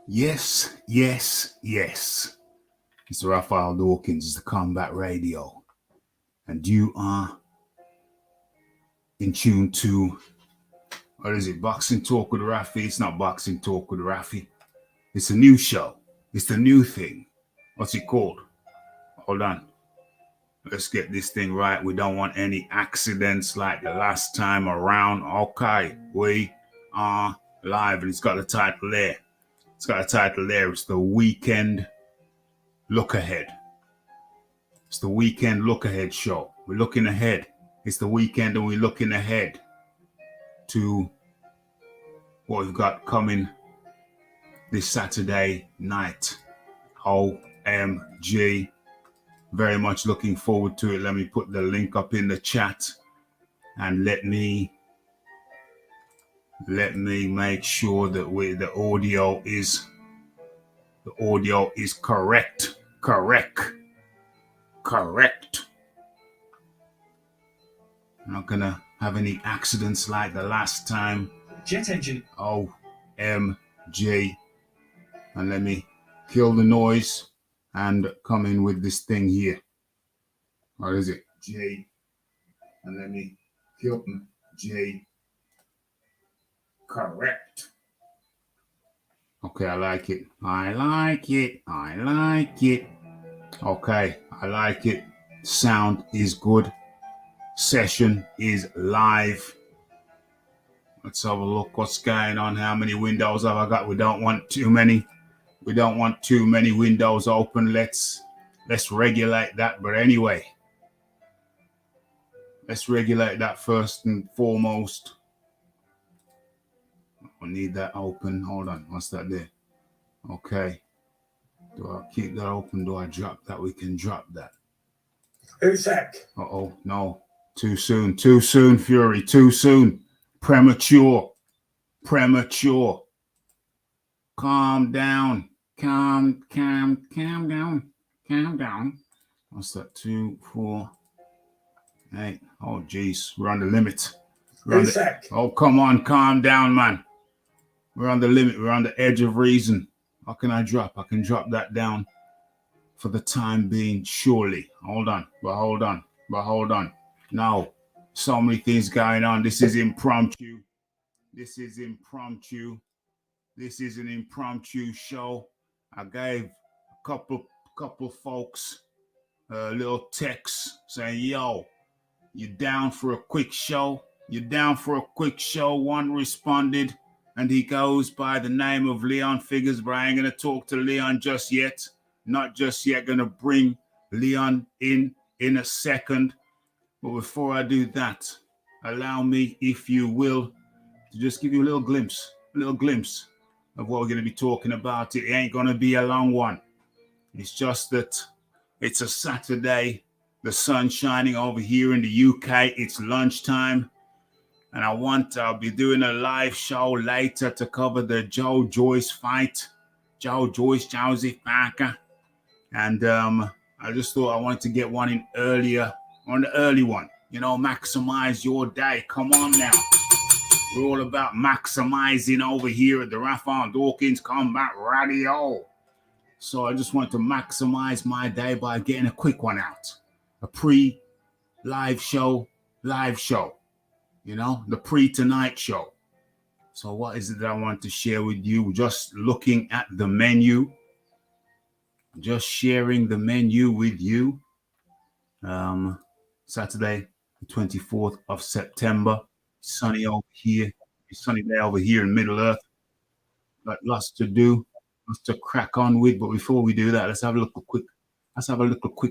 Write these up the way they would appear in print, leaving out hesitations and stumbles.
Yes, yes, yes. Mr. Raphael Dawkins is the Combat Radio, and you are in tune to, what is it, Boxing Talk with Rafi? It's not Boxing Talk with Rafi. It's a new show. It's the new thing. What's it called? Hold on. Let's get this thing right. We don't want any accidents like the last time around. Okay, we are live, and it's got a title there. It's the Weekend Lookahead. It's the Weekend Lookahead show. We're looking ahead. It's the weekend, and we're looking ahead to what we've got coming this Saturday night. OMG. Very much looking forward to it. Let me put the link up in the chat, and let me make sure that the audio is correct. I'm not gonna have any accidents like the last time. Jet engine. OMG. And let me kill the noise and come in with this thing here. What is it? J. And let me kill J. Correct. Okay, I like it. Okay, I like it. Sound is good. Session is live. Let's have a look what's going on. How many windows have I got? We don't want too many windows open. Let's regulate that. But anyway, let's regulate that first and foremost. I need that open. Hold on. What's that there? Okay. Do I keep that open? Do I drop that? We can drop that. Who's that? Uh-oh. No. Too soon, Fury. Too soon. Premature. Calm down. Calm down. What's that? 2, 4, 8. Oh, geez. We're on the limit. Who's that? Oh, come on. Calm down, man. We're on the limit. We're on the edge of reason. What can I drop? I can drop that down for the time being, surely. Hold on. No. So many things going on. This is impromptu. This is an impromptu show. I gave a couple folks a little text saying, yo, you down for a quick show? One responded, and he goes by the name of Leon Figures, but I ain't going to talk to Leon just yet. Not just yet. Going to bring Leon in a second. But before I do that, allow me, if you will, to just give you a little glimpse of what we're going to be talking about. It ain't going to be a long one. It's just that it's a Saturday. The sun's shining over here in the UK. It's lunchtime. And I'll be doing a live show later to cover the Joyce fight. Joyce, josephparker. And I just thought I wanted to get one in earlier, on the early one. You know, maximize your day. Come on now. We're all about maximizing over here at the Raphael Dawkins Combat Radio. So I just wanted to maximize my day by getting a quick one out. A pre-live show. You know, the pre-tonight show. So what is it that I want to share with you? Just looking at the menu. Just sharing the menu with you. Saturday, the 24th of September. Sunny over here. Sunny day over here in Middle Earth. Got lots to do. Lots to crack on with. But before we do that, let's have a quick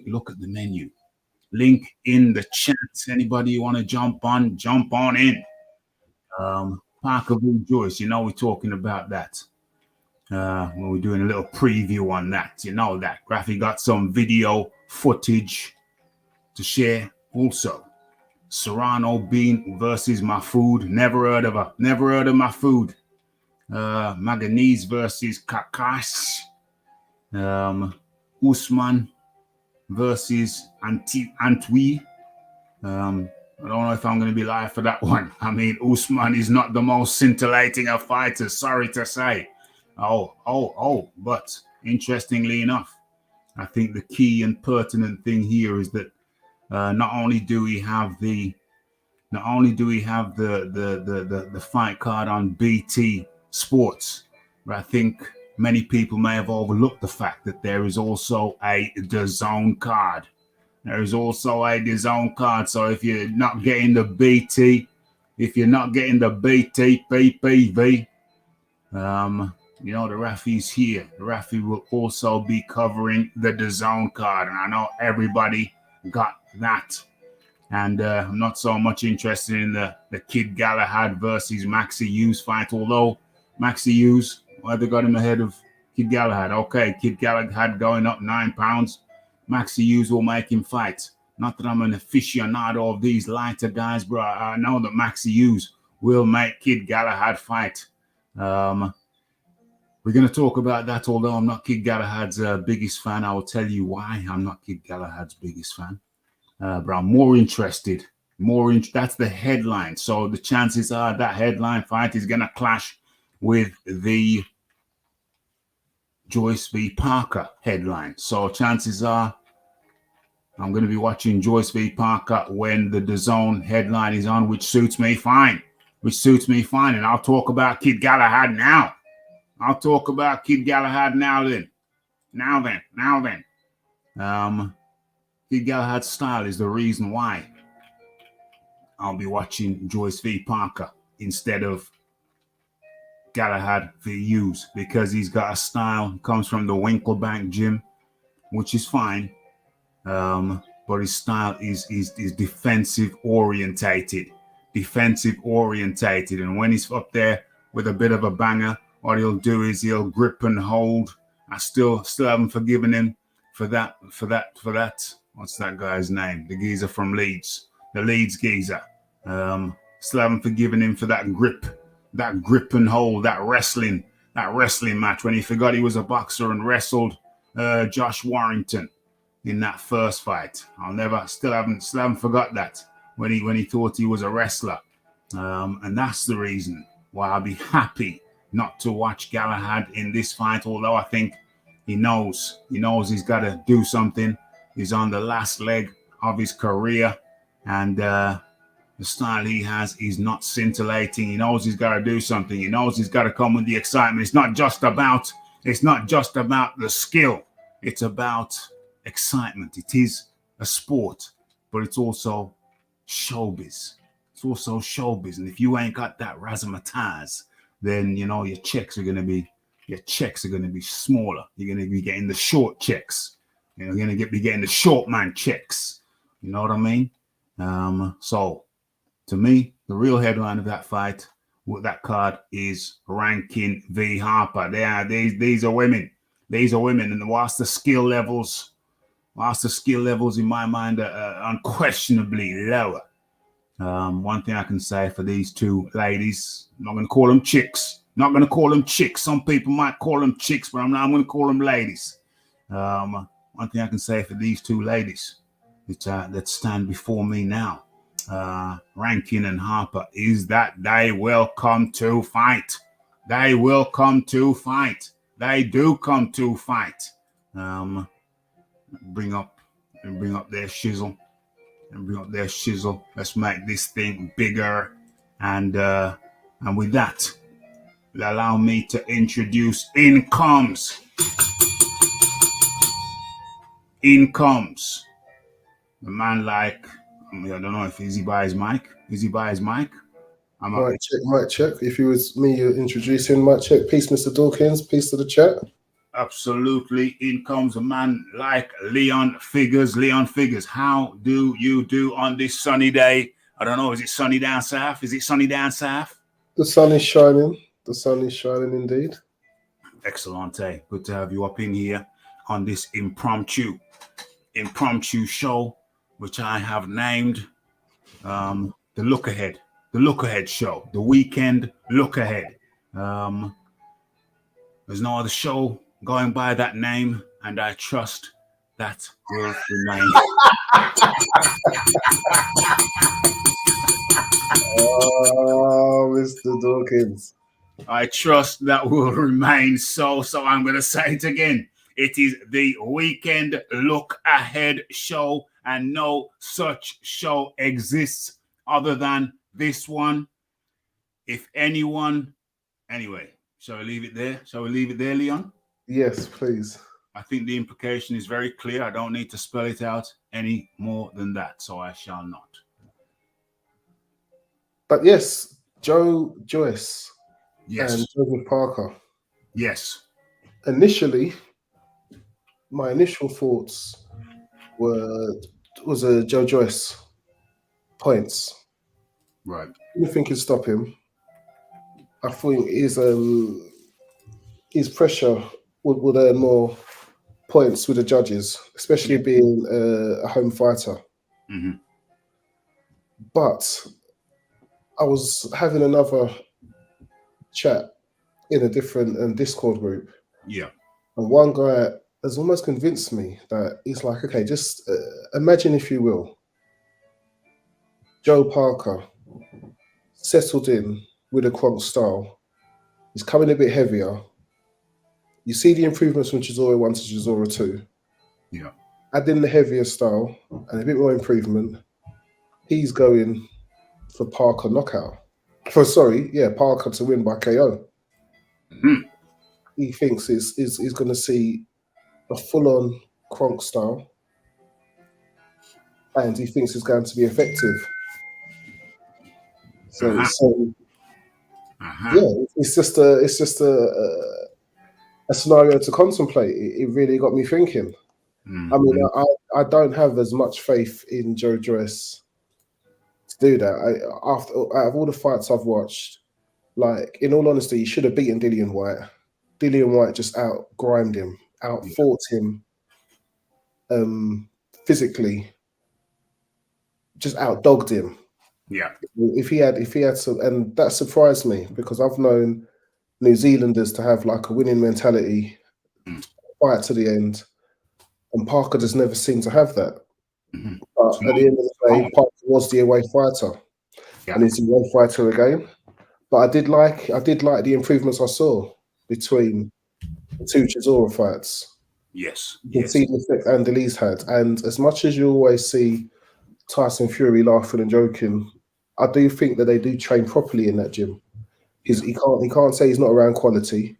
look at the menu. Link in the chat. Anybody you want to jump on in. Parker Joyce, you know we're talking about that. When we're doing a little preview on that. You know that. Graphy got some video footage to share also. Serrano Bean versus my food. Never heard of her. Never heard of my food. Maganese versus Kakas. Usman versus Antwi. I don't know if I'm going to be live for that one. I mean, Usman is not the most scintillating of fighters, sorry to say. But interestingly enough, I think the key and pertinent thing here is that not only do we have the fight card on BT Sports, but I think many people may have overlooked the fact that there is also a DAZN card. There is also a DAZN card. So if you're not getting the BT, PPV, you know, the referee's here. The referee will also be covering the DAZN card. And I know everybody got that. And I'm not so much interested in the Kid Galahad versus Maxi Hughes fight, although Maxi Hughes, well, they got him ahead of Kid Galahad. Okay, Kid Galahad going up 9 pounds. Maxi Hughes will make him fight. Not that I'm an aficionado of these lighter guys, bro. I know that Maxi Hughes will make Kid Galahad fight. We're going to talk about that, although I'm not Kid Galahad's biggest fan. I will tell you why I'm not Kid Galahad's biggest fan. But I'm more interested. That's the headline. So the chances are that headline fight is going to clash with the Joyce v. Parker headline. So chances are I'm going to be watching Joyce v. Parker when the DAZN headline is on, which suits me fine. And I'll talk about Kid Galahad now. Kid Galahad's style is the reason why I'll be watching Joyce v. Parker instead of Galahad v. Hughes, because he's got a style, comes from the Winklebank gym, which is fine, but his style is defensive orientated, and when he's up there with a bit of a banger, what he'll do is he'll grip and hold. I still haven't forgiven him for that. What's that guy's name? The geezer from Leeds, the Leeds geezer. Still haven't forgiven him for that grip and hold, that wrestling match when he forgot he was a boxer and wrestled Josh Warrington in that first fight. Still haven't forgot that when he thought he was a wrestler. And that's the reason why I'll be happy not to watch Galahad in this fight, although I think he knows he's got to do something. He's on the last leg of his career, and the style he has is not scintillating. He knows he's got to do something. He knows he's got to come with the excitement. It's not just about the skill. It's about excitement. It is a sport, but it's also showbiz. And if you ain't got that razzmatazz, then you know your checks are gonna be smaller. You're gonna be getting the short checks. You're going to be getting the short man checks. You know what I mean? So, to me, the real headline of that fight, with that card, is Rankin v. Harper. These are women. And whilst the skill levels in my mind are unquestionably lower, one thing I can say for these two ladies, I'm not going to call them chicks. Some people might call them chicks, but I'm going to call them ladies. One thing I can say for these two ladies that stand before me now, Rankin and Harper, is that they will come to fight. They do come to fight. Bring up their shizzle. Let's make this thing bigger. And with that, allow me to introduce in comes the man like, I don't know if is he by his mic? Mic check. If it was me, you're introducing mic check. Peace, Mr. Dawkins. Peace to the chat. Absolutely. In comes a man like Leon Figures. How do you do on this sunny day? I don't know. Is it sunny down south? The sun is shining. Indeed. Excellent. Good to have you up in here on this impromptu show, which I have named the Lookahead show, the weekend Lookahead. There's no other show going by that name, and I trust that will remain. Oh, Mr. Dawkins. I trust that will remain so. So I'm going to say it again. It is the weekend look ahead show, and no such show exists other than this one. If anyone, anyway, shall we leave it there? Shall we leave it there, Leon? Yes, please. I think the implication is very clear. I don't need to spell it out any more than that, so I shall not. But yes, Joyce Yes. and Joseph Parker. Yes. Initially, my initial thoughts was a Joyce points. Right. Anything can stop him. I think his pressure would earn more points with the judges, especially being a home fighter. Mm-hmm. But I was having another chat in a different Discord group. Yeah. And one guy has almost convinced me that he's like, okay, just imagine, if you will, Joe Parker settled in with a Kronk style. He's coming a bit heavier. You see the improvements from Chisora 1 to Chisora 2. Yeah. Add in the heavier style and a bit more improvement. He's going for Parker knockout. Parker to win by KO. Mm-hmm. He thinks he's going to see a full-on Kronk style, and he thinks it's going to be effective. So, it's just a scenario to contemplate. It really got me thinking. Mm-hmm. I mean, I don't have as much faith in Joe Joyce to do that. Out of all the fights I've watched, like, in all honesty, he should have beaten Dillian Whyte. Dillian Whyte just out-grimed him, out-fought him physically, just out-dogged him. Yeah. If he had some, and that surprised me because I've known New Zealanders to have like a winning mentality, fight to the end, and Parker just never seemed to have that. Mm-hmm. But at the end of the day, Parker was the away fighter, and he's the away fighter again. But I did like the improvements I saw between the two Chisora fights. Yes. You can see the effect Andalese had. And as much as you always see Tyson Fury laughing and joking, I do think that they do train properly in that gym. He can't say he's not around quality.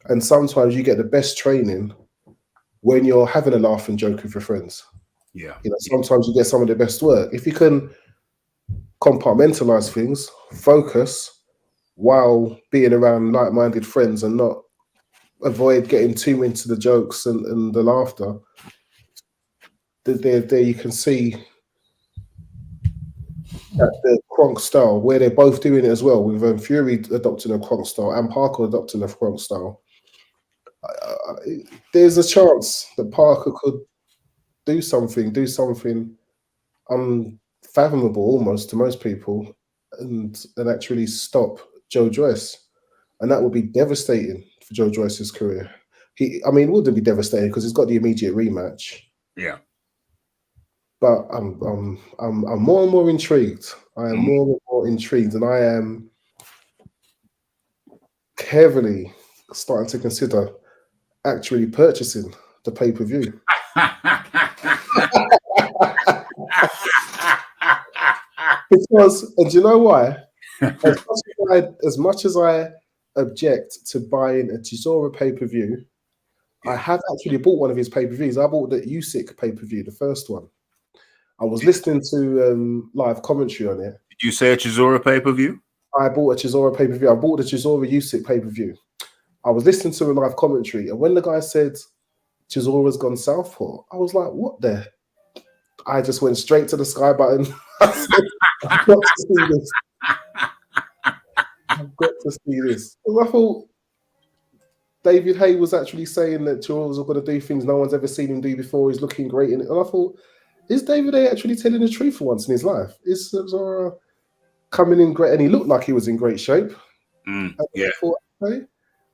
And sometimes you get the best training when you're having a laugh and joke with your friends. Yeah. Sometimes you get some of the best work. If you can compartmentalize things, focus while being around like-minded friends and not avoid getting too into the jokes and the laughter, there you can see that the Kronk style, where they're both doing it as well, with Fury adopting a Kronk style and Parker adopting a Kronk style. There's a chance that Parker could do something unfathomable almost to most people and actually stop Joe Joyce. And that would be devastating for Joe Joyce's career. It wouldn't be devastating because he's got the immediate rematch. Yeah. But I'm more and more intrigued. I am more and more intrigued, and I am heavily starting to consider actually purchasing the pay-per-view. Because, and do you know why? As much as I object to buying a Chisora pay-per-view, I have actually bought one of his pay-per-views. I bought the Usyk pay-per-view, the first one. I was listening to live commentary on it. Did you say a Chisora pay-per-view? I bought a Chisora pay-per-view. I bought the Chisora Usyk pay-per-view. I was listening to a live commentary, and when the guy said Chisora's gone southpaw, I was like, what the? I just went straight to the sky button. I said, I've got to see this. I've got to see this. And I thought David Hay was actually saying that Chisora's going to do things no one's ever seen him do before. He's looking great in it. And I thought, is David Hay actually telling the truth for once in his life? Is Chisora coming in great? And he looked like he was in great shape. Yeah. I thought, okay.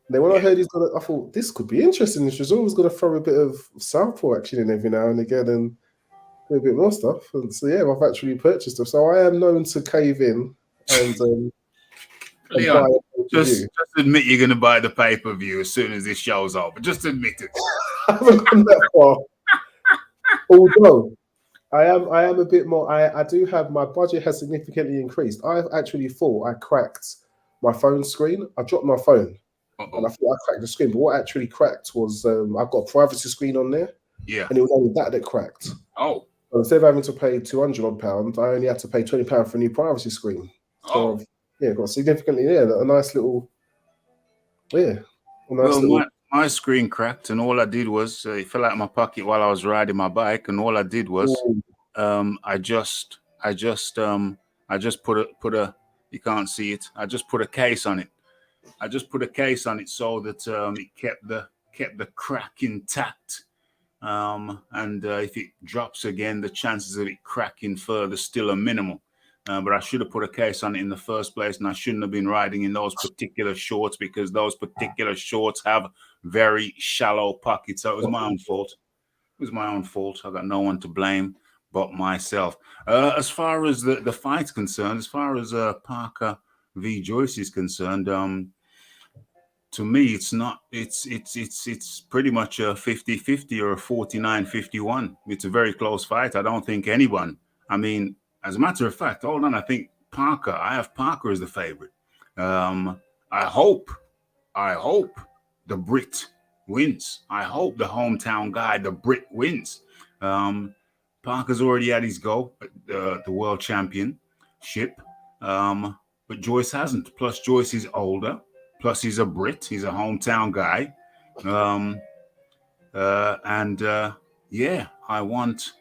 Then when I heard he's gonna, I thought this could be interesting. Chisora's gonna throw a bit of southpaw action in every now and again and do a bit more stuff. And so yeah, I've actually purchased them. So I am known to cave in and buy a Just admit you're going to buy the pay-per-view as soon as this show's over. Just admit it. I haven't gone that far. Although I am a bit more. I do have, my budget has significantly increased. I've actually thought I cracked my phone screen. I dropped my phone, and I thought I cracked the screen. But what actually cracked was I've got a privacy screen on there. Yeah, and it was only that cracked. Oh, so instead of having to pay £200, I only had to pay £20 for a new privacy screen. So got significantly a nice little my screen cracked, and all I did was it fell out of my pocket while I was riding my bike, and all I did was I just put a you can't see it. I just put a case on it. So that it kept the crack intact. And if it drops again, the chances of it cracking further still are minimal. But I should have put a case on it in the first place, and I shouldn't have been riding in those particular shorts, because those particular shorts have very shallow pockets. So it was my own fault. I got no one to blame but myself. As far as the fight's concerned, as far as Parker v. Joyce is concerned, to me, it's not. It's pretty much a 50-50 or a 49-51. It's a very close fight. I don't think anyone. I mean, as a matter of fact, hold on. I think Parker. I have Parker as the favorite. I hope the Brit wins. I hope the hometown guy, the Brit, wins. Parker's already had his go at the world championship, but Joyce hasn't. Plus, Joyce is older. Plus, he's a Brit. He's a hometown guy. I want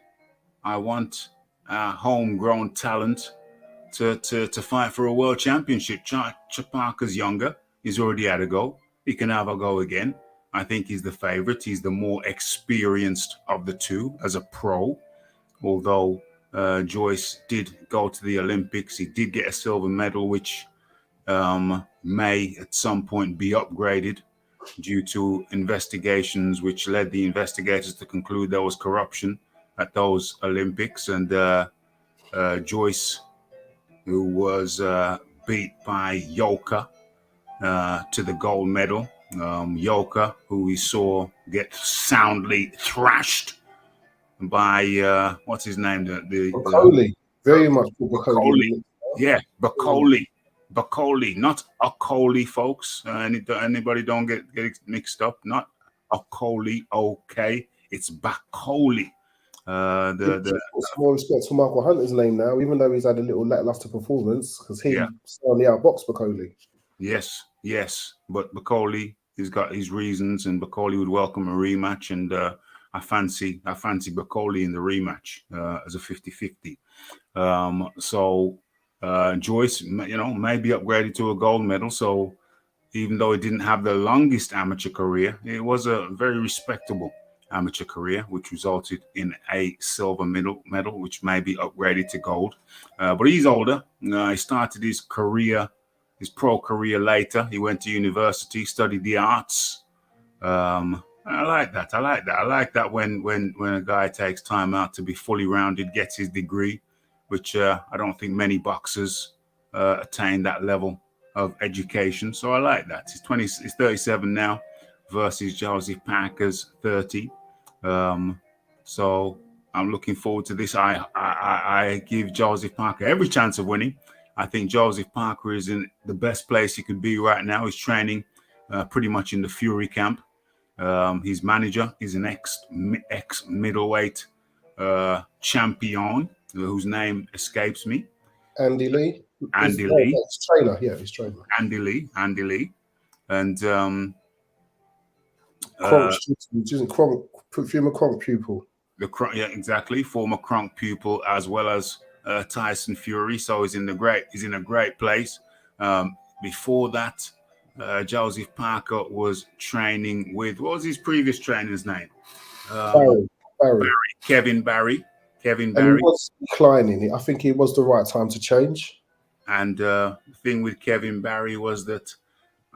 homegrown talent to fight for a world championship. Parker's younger. He's already had a go. He can have a go again. I think he's the favorite. He's the more experienced of the two as a pro. Although Joyce did go to the Olympics. He did get a silver medal, which may at some point be upgraded due to investigations, which led the investigators to conclude there was corruption at those Olympics. And Joyce, who was beat by Yoka to the gold medal, Yoka, who we saw get soundly thrashed by what's his name? Bacoli. Very much Bacoli. Yeah, Bacoli, not Okoli, folks. Anybody don't get it mixed up. Not Okoli, okay. It's Bacoli. More respect for Michael Hunter's name now, even though he's had a little lackluster performance, because he certainly outboxed Bacoli. Yes. But Bacoli, he's got his reasons, and Bacoli would welcome a rematch. And I fancy Bacoli in the rematch as a 50-50. Joyce, may be upgraded to a gold medal. So even though he didn't have the longest amateur career, it was a very respectable amateur career, which resulted in a silver medal, which may be upgraded to gold. But he's older. He started his pro career later. He went to university, studied the arts. I like that. I like that when a guy takes time out to be fully rounded, gets his degree, which I don't think many boxers attain that level of education. So I like that. He's 37 now versus Joseph Parker's 30. So I'm looking forward to this. I give Joseph Parker every chance of winning. I think Joseph Parker is in the best place he could be right now. He's training pretty much in the Fury camp. His manager is an ex middleweight champion whose name escapes me. Andy Lee. Andy Lee. His trainer. Yeah, his trainer. Andy Lee. And former Kronk pupil. Exactly. Former Kronk pupil, as well as Tyson Fury. So he's in a great place. Before that, Joseph Parker was training with, what was his previous trainer's name? Barry. Kevin Barry. And he was declining. I think it was the right time to change. And the thing with Kevin Barry was that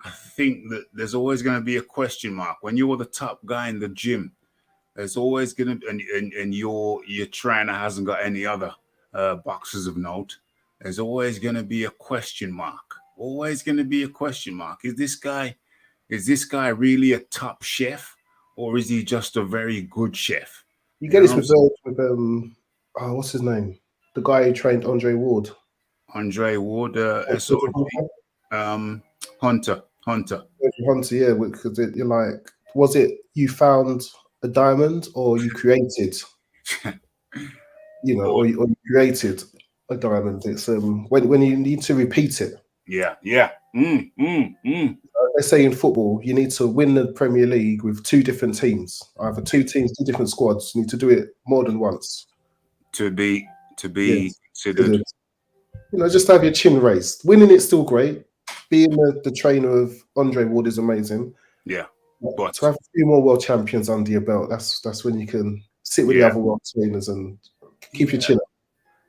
I think that there's always going to be a question mark. When you're the top guy in the gym, there's always going to, and your trainer hasn't got any other boxers of note, there's always going to be a question mark always going to be a question mark. Is this guy really a top chef, or is he just a very good chef? You get this with what's his name? The guy who trained Andre Ward. Andre Ward, Hunter. Hunter, yeah, because you're like, was it you found a diamond or you created, or you created a diamond? It's when you need to repeat it. Yeah. They say in football, you need to win the Premier League with two different teams, either two teams, two different squads. You need to do it more than once to be considered. Just have your chin raised. Winning it's still great. Being the trainer of Andre Ward is amazing. Yeah, but to have a few more world champions under your belt, that's when you can sit with the other world trainers and keep your chin up.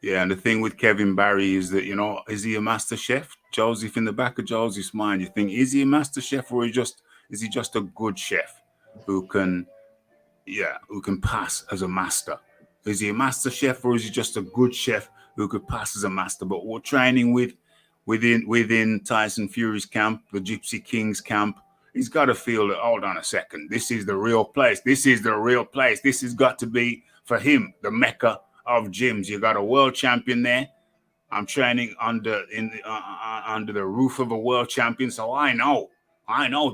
Yeah, and the thing with Kevin Barry is that, is he a master chef? Joseph, in the back of Joseph's mind, you think, is he a master chef, or is he just a good chef who can pass as a master? Is he a master chef, or is he just a good chef who could pass as a master? But we're training within Tyson Fury's camp, the Gypsy King's camp. He's got to feel that, hold on a second, this is the real place. This is the real place. This has got to be, for him, the mecca of gyms. You got a world champion there. I'm training under the roof of a world champion, so I know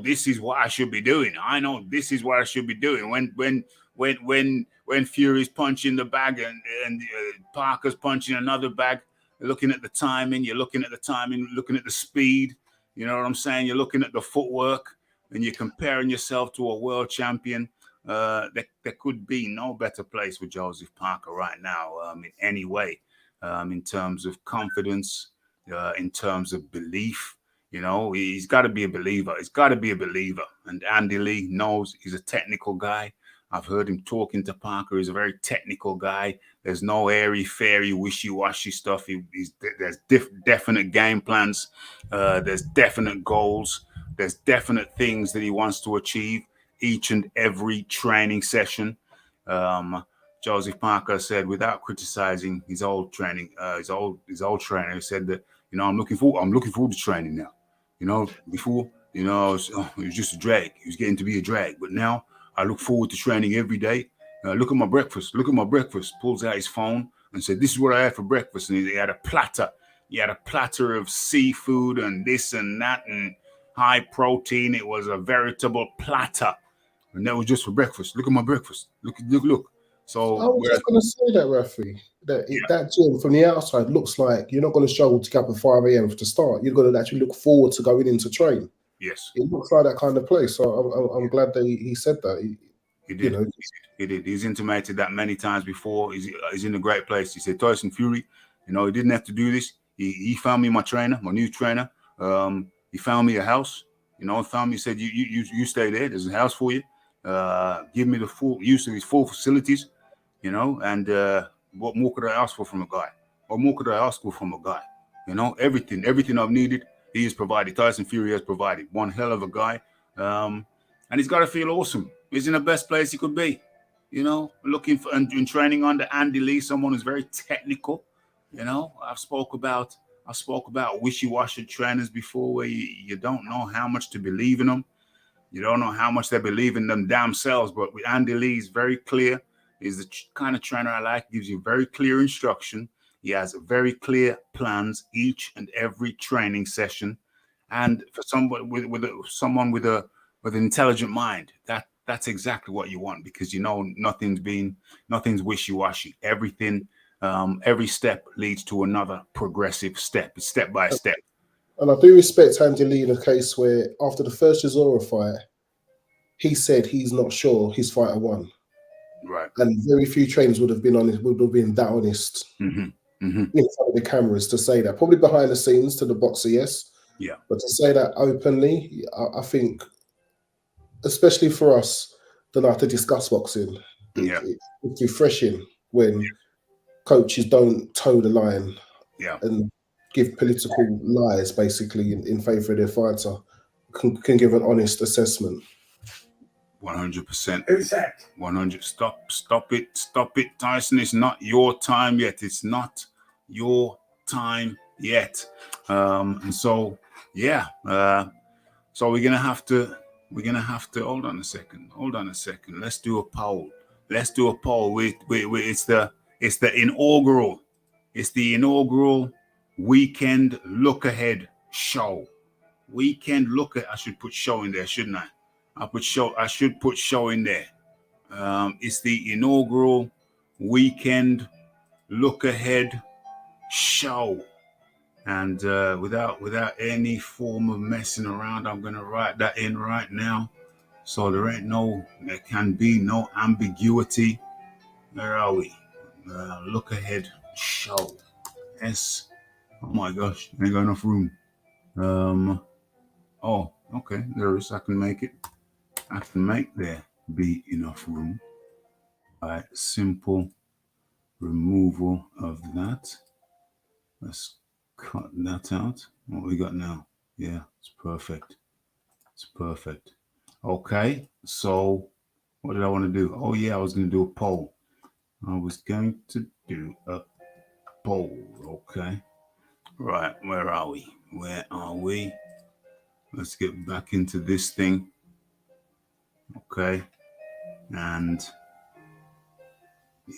this is what I should be doing. I know this is what I should be doing. When Fury's punching the bag and Parker's punching another bag, looking at the timing, looking at the speed. You know what I'm saying? You're looking at the footwork, and you're comparing yourself to a world champion. There could be no better place for Joseph Parker right now, in any way, in terms of confidence, in terms of belief. He's got to be a believer. He's got to be a believer. And Andy Lee knows he's a technical guy. I've heard him talking to Parker. He's a very technical guy. There's no airy-fairy, wishy-washy stuff. There's definite game plans. There's definite goals. There's definite things that he wants to achieve each and every training session. Joseph Parker said, without criticizing his old training, his old trainer, he said that, I'm looking forward to training now. Before, it was just a drag. It was getting to be a drag. But now I look forward to training every day. Look at my breakfast. Pulls out his phone and said, this is what I had for breakfast. And he had a platter. He had a platter of seafood and this and that and high protein. It was a veritable platter. And that was just for breakfast. Look at my breakfast. Look. So I was just going to say that, Rafi, that gym from the outside looks like you're not going to struggle to get up at 5 a.m. to start. You're going to actually look forward to going in to train. Yes. It looks like that kind of place. So I'm glad that he said that. He did. He did. He's intimated that many times before. He's in a great place. He said, Tyson Fury, he didn't have to do this. He found me my new trainer. He found me a house. He said, you stay there. There's a house for you. Give me the full use of his full facilities, and what more could I ask for from a guy? What more could I ask for from a guy? Everything I've needed, he has provided. Tyson Fury has provided. One hell of a guy. And he's got to feel awesome. He's in the best place he could be, looking for and training under Andy Lee, someone who's very technical. I've spoke about wishy-washy trainers before, where you don't know how much to believe in them. You don't know how much they believe in them damn selves. But with Andy Lee, he's very clear. He's the kind of trainer I like. Gives you very clear instruction. He has very clear plans each and every training session. And for someone with an intelligent mind, that's exactly what you want, because nothing's wishy-washy. Everything, every step leads to another progressive step. It's step by step. And I do respect Andy Lee in a case where after the first Chisora fight, he said he's not sure his fighter won. Right. And very few trainers would have been that honest in front of the cameras to say that. Probably behind the scenes to the boxer, yes. Yeah. But to say that openly, I think, especially for us that like to discuss boxing, it's refreshing when coaches don't toe the line and give political lies, basically, in favour of their fighter, can give an honest assessment. 100%. Exact. 100. Stop it, Tyson. It's not your time yet. It's not your time yet. And so yeah. So we're gonna have to hold on a second. Let's do a poll. It's the inaugural. It's the inaugural weekend look ahead show. Weekend look at. I should put show in there, shouldn't I? I should put show in there. It's the inaugural weekend look ahead show. And without any form of messing around, I'm gonna write that in right now. So there can be no ambiguity. Where are we? Look ahead show. Yes. Oh my gosh, ain't got enough room. Oh, okay, there is. I can make it. I can make there be enough room by simple removal of that. Let's cut that out. What we got now? Yeah, it's perfect. It's perfect. Okay, so what did I want to do? Oh yeah, I was going to do a poll. Okay. Right, where are we? Let's get back into this thing. Okay. And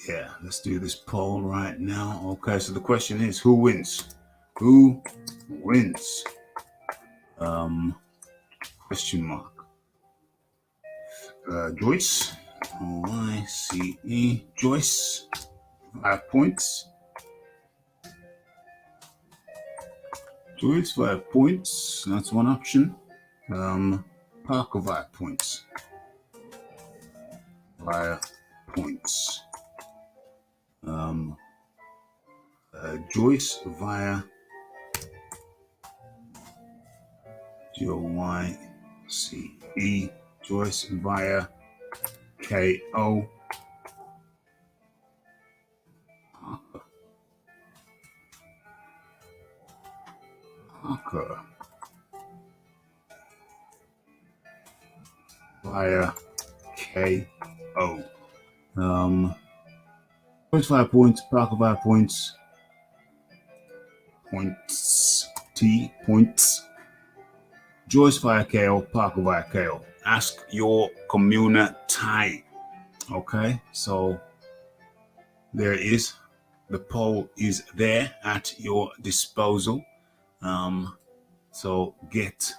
yeah, let's do this poll right now. Okay, so the question is, who wins? Who wins? Question mark. Joyce. O-Y-C-E. Joyce. 5 points. Joyce, 5 points. That's one option. Parker, 5 points. 5 points. Joyce via Joyce. Joyce via KO. Parker via KO. Joyce 5 points. Parker 5 points. Points. Joyce via KO, Parker via KO. Ask your community. Okay, so there is. The poll is there at your disposal. So get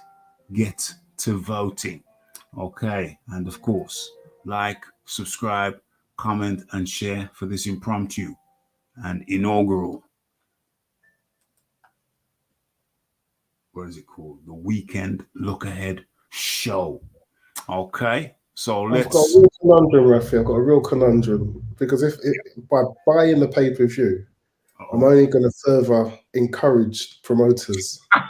to voting. Okay, and of course, like, subscribe, comment, and share for this impromptu and inaugural. What is it called? The Weekend Look Ahead Show. Okay, so let's. I've got a real conundrum, Rafi. I've got a real conundrum because if by buying the pay-per-view, I'm only going to further encourage promoters on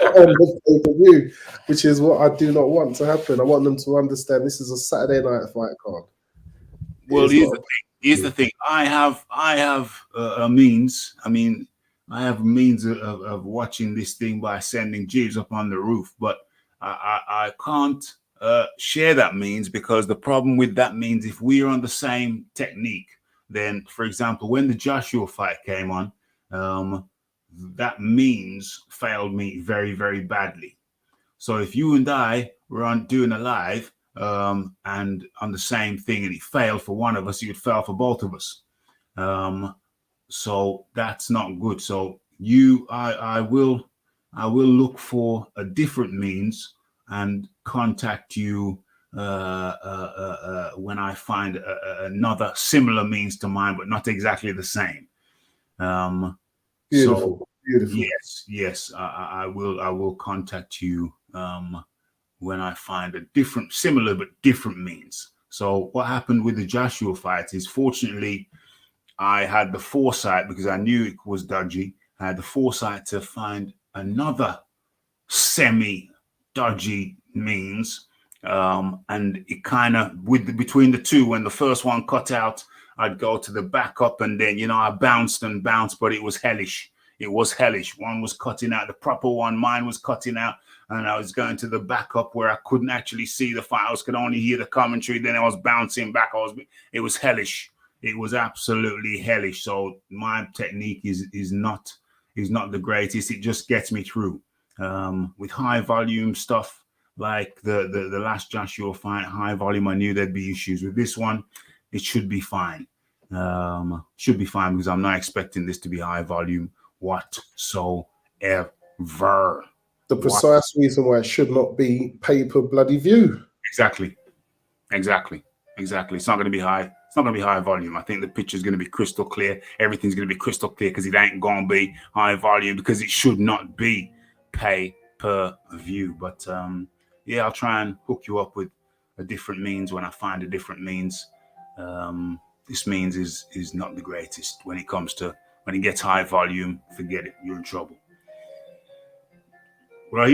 the pay-per-view, which is what I do not want to happen. I want them to understand this is a Saturday night fight card. Well, here's the thing. I have a means. I mean, I have a means of watching this thing by sending Jeeves up on the roof, but I can't share that means because the problem with that means if we're on the same technique, then, for example, when the Joshua fight came on, that means failed me very, very badly. So if you and I were doing a live and on the same thing and it failed for one of us, it would fail for both of us. So that's not good. So I will look for a different means and contact you when I find another similar means to mine, but not exactly the same. Beautiful. Yes, I will contact you when I find a similar but different means. So what happened with the Joshua fight is, fortunately, I had the foresight, because I knew it was dodgy. I had the foresight to find another semi-dodgy means, and it kind of between the two. When the first one cut out, I'd go to the backup, and then I bounced, but it was hellish. It was hellish. One was cutting out, the proper one. Mine was cutting out, and I was going to the backup where I couldn't actually see the fight. I could only hear the commentary. Then I was bouncing back. It was hellish. It was absolutely hellish. So my technique is not is not the greatest. It just gets me through. With high volume stuff like the last Joshua fight, high volume, I knew there'd be issues. With this one, it should be fine. Should be fine because I'm not expecting this to be high volume whatsoever. The precise reason why it should not be pay-per-bloody-view. Exactly. It's not going to be high. It's not going to be high volume. I think the picture is going to be crystal clear. Everything's going to be crystal clear because it ain't going to be high volume because it should not be pay-per-view. But yeah, I'll try and hook you up with a different means when I find a different means. This means is not the greatest when it comes to when it gets high volume. Forget it. You're in trouble. Well,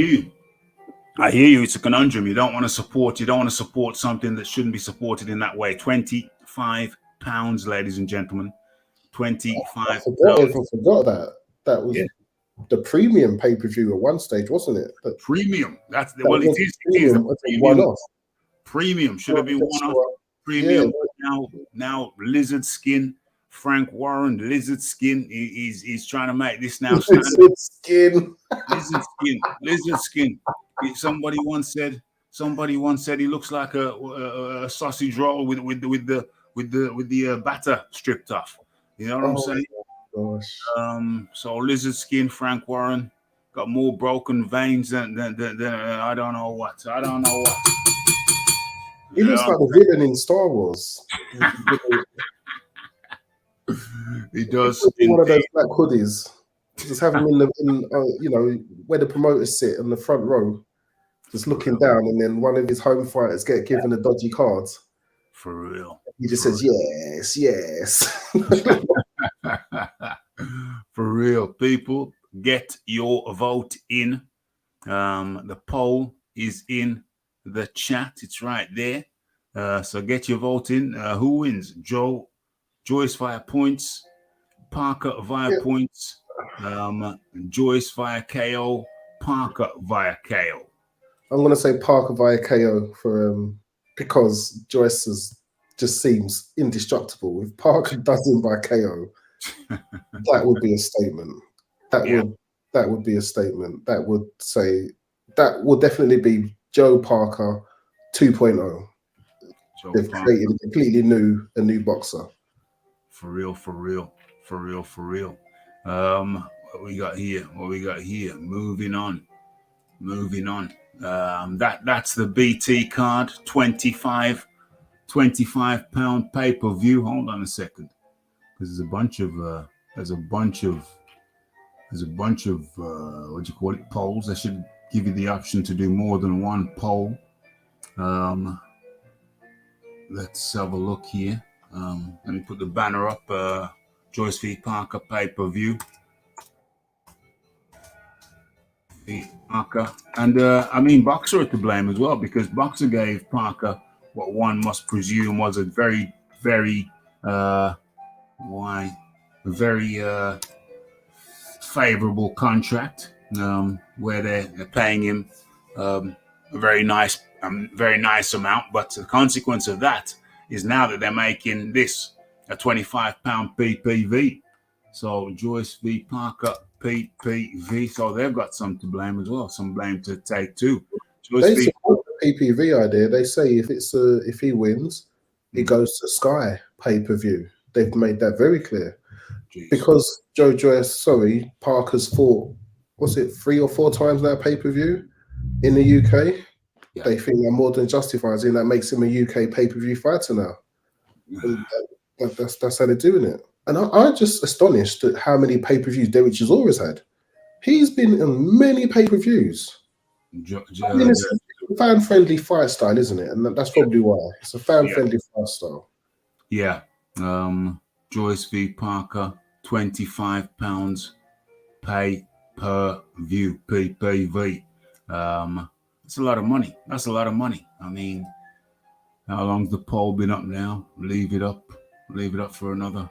I hear you. It's a conundrum. You don't want to support something that shouldn't be supported in that way. £25, ladies and gentlemen. £25. I forgot that. That was the premium pay-per-view at one stage, wasn't it? But premium. It is a premium. One-off. Premium should have been one-off. Premium. Yeah. Now lizard skin. Frank Warren, lizard skin. He's trying to make this now. Lizard skin. Lizard skin. Somebody once said he looks like a sausage roll with the batter stripped off. You know what I'm saying? Gosh. So lizard skin, Frank Warren got more broken veins than I don't know what. He looks like the villain in Star Wars. He does. One of those black hoodies. Just have him in where the promoters sit in the front row, just looking down, and then one of his home fighters get given a dodgy card. For real. He just says, yes. For real, people, get your vote in. The poll is in the chat. It's right there. So get your vote in. Who wins? Joyce via points, Parker via points, Joyce via KO, Parker via KO. I'm going to say Parker via KO because Joyce just seems indestructible. If Parker does him by KO, that would be a statement. That would be a statement. That would definitely be Joe Parker 2.0. They've created a new boxer. For real. What we got here? Moving on. That's the BT card. £25 pay-per-view. Hold on a second, because there's a bunch of what do you call it, polls. I should give you the option to do more than one poll. Let's have a look here. Let me put the banner up. Joyce v. Parker pay-per-view. Parker. And Boxer to blame as well, because Boxer gave Parker what one must presume was a very, very, favorable contract, where they're paying him a very nice amount. But the consequence of that is now that they're making this a £25 PPV. So Joyce v. Parker PPV. So they've got some to blame as well. Some blame to take too. They support the PPV idea. They say if he wins, it goes to Sky pay-per-view. They've made that very clear. Jeez. Because Parker's fought, what's it, 3 or 4 times now pay-per-view in the UK. Yeah. They think they're more than justified, and that makes him a UK pay-per-view fighter now. That's how they're doing it. And I'm just astonished at how many pay-per-views Derek Chisora has had. He's been in many pay-per-views. It's a fan-friendly fight style, isn't it? And that's probably why. It's a fan-friendly fight style. Yeah. Joyce v. Parker, £25 pay-per-view, PPV. That's a lot of money. I mean, how long's the poll been up now? Leave it up for another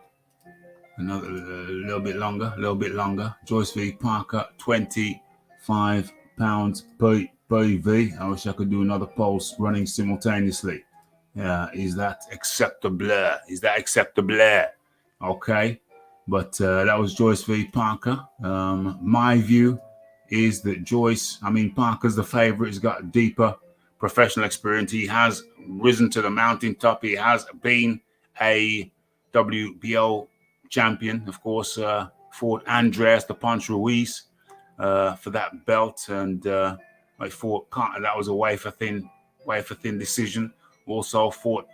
little bit longer. Joyce v. Parker, £25 PPV. I wish I could do another poll running simultaneously. Is that acceptable? Okay. But that was Joyce v. Parker. My view is that Joyce, Parker's the favorite. He's got deeper professional experience. He has risen to the mountaintop. He has been a WBO champion, of course, fought Andreas the Punch Ruiz for that belt, and I fought, that was a wafer thin decision. Also fought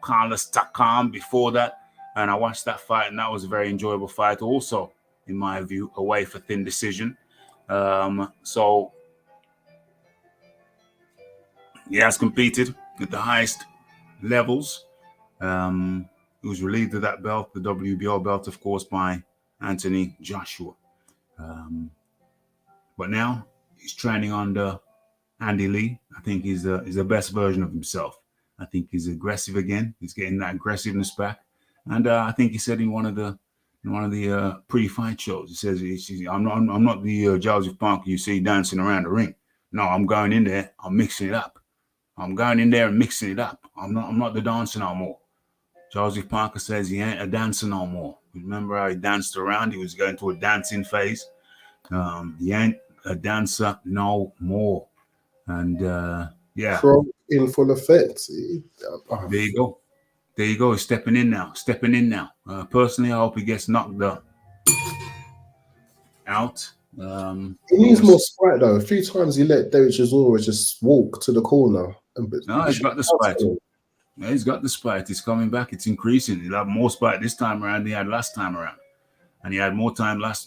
Carlos Takam before that, and I watched that fight, and that was a very enjoyable fight. Also, in my view, a wafer thin decision. So he has competed at the highest levels. He was relieved of that belt, the WBO belt, of course, by AnthonyJoshua. But now he's training under Andy Lee. I think he's the best version of himself. I think he's aggressive again. He's getting that aggressiveness back. And I think he said in one of the pre-fight shows, he says, I'm not the Joseph Parker you see dancing around the ring. No, I'm going in there. I'm mixing it up. I'm going in there and mixing it up. I'm not the dancer no more. Joseph Parker says he ain't a dancer no more. Remember how he danced around? He was going to a dancing phase. He ain't a dancer no more. And yeah. Pro in full effect. There you go. There you go. He's stepping in now. Personally, I hope he gets knocked out. He needs more spite, though. A few times he let Derek Chisora just walk to the corner. No, he's got the spite. Yeah, he's got the spite. It's coming back. It's increasing. He'll have more spite this time around than he had last time around. And he had more time last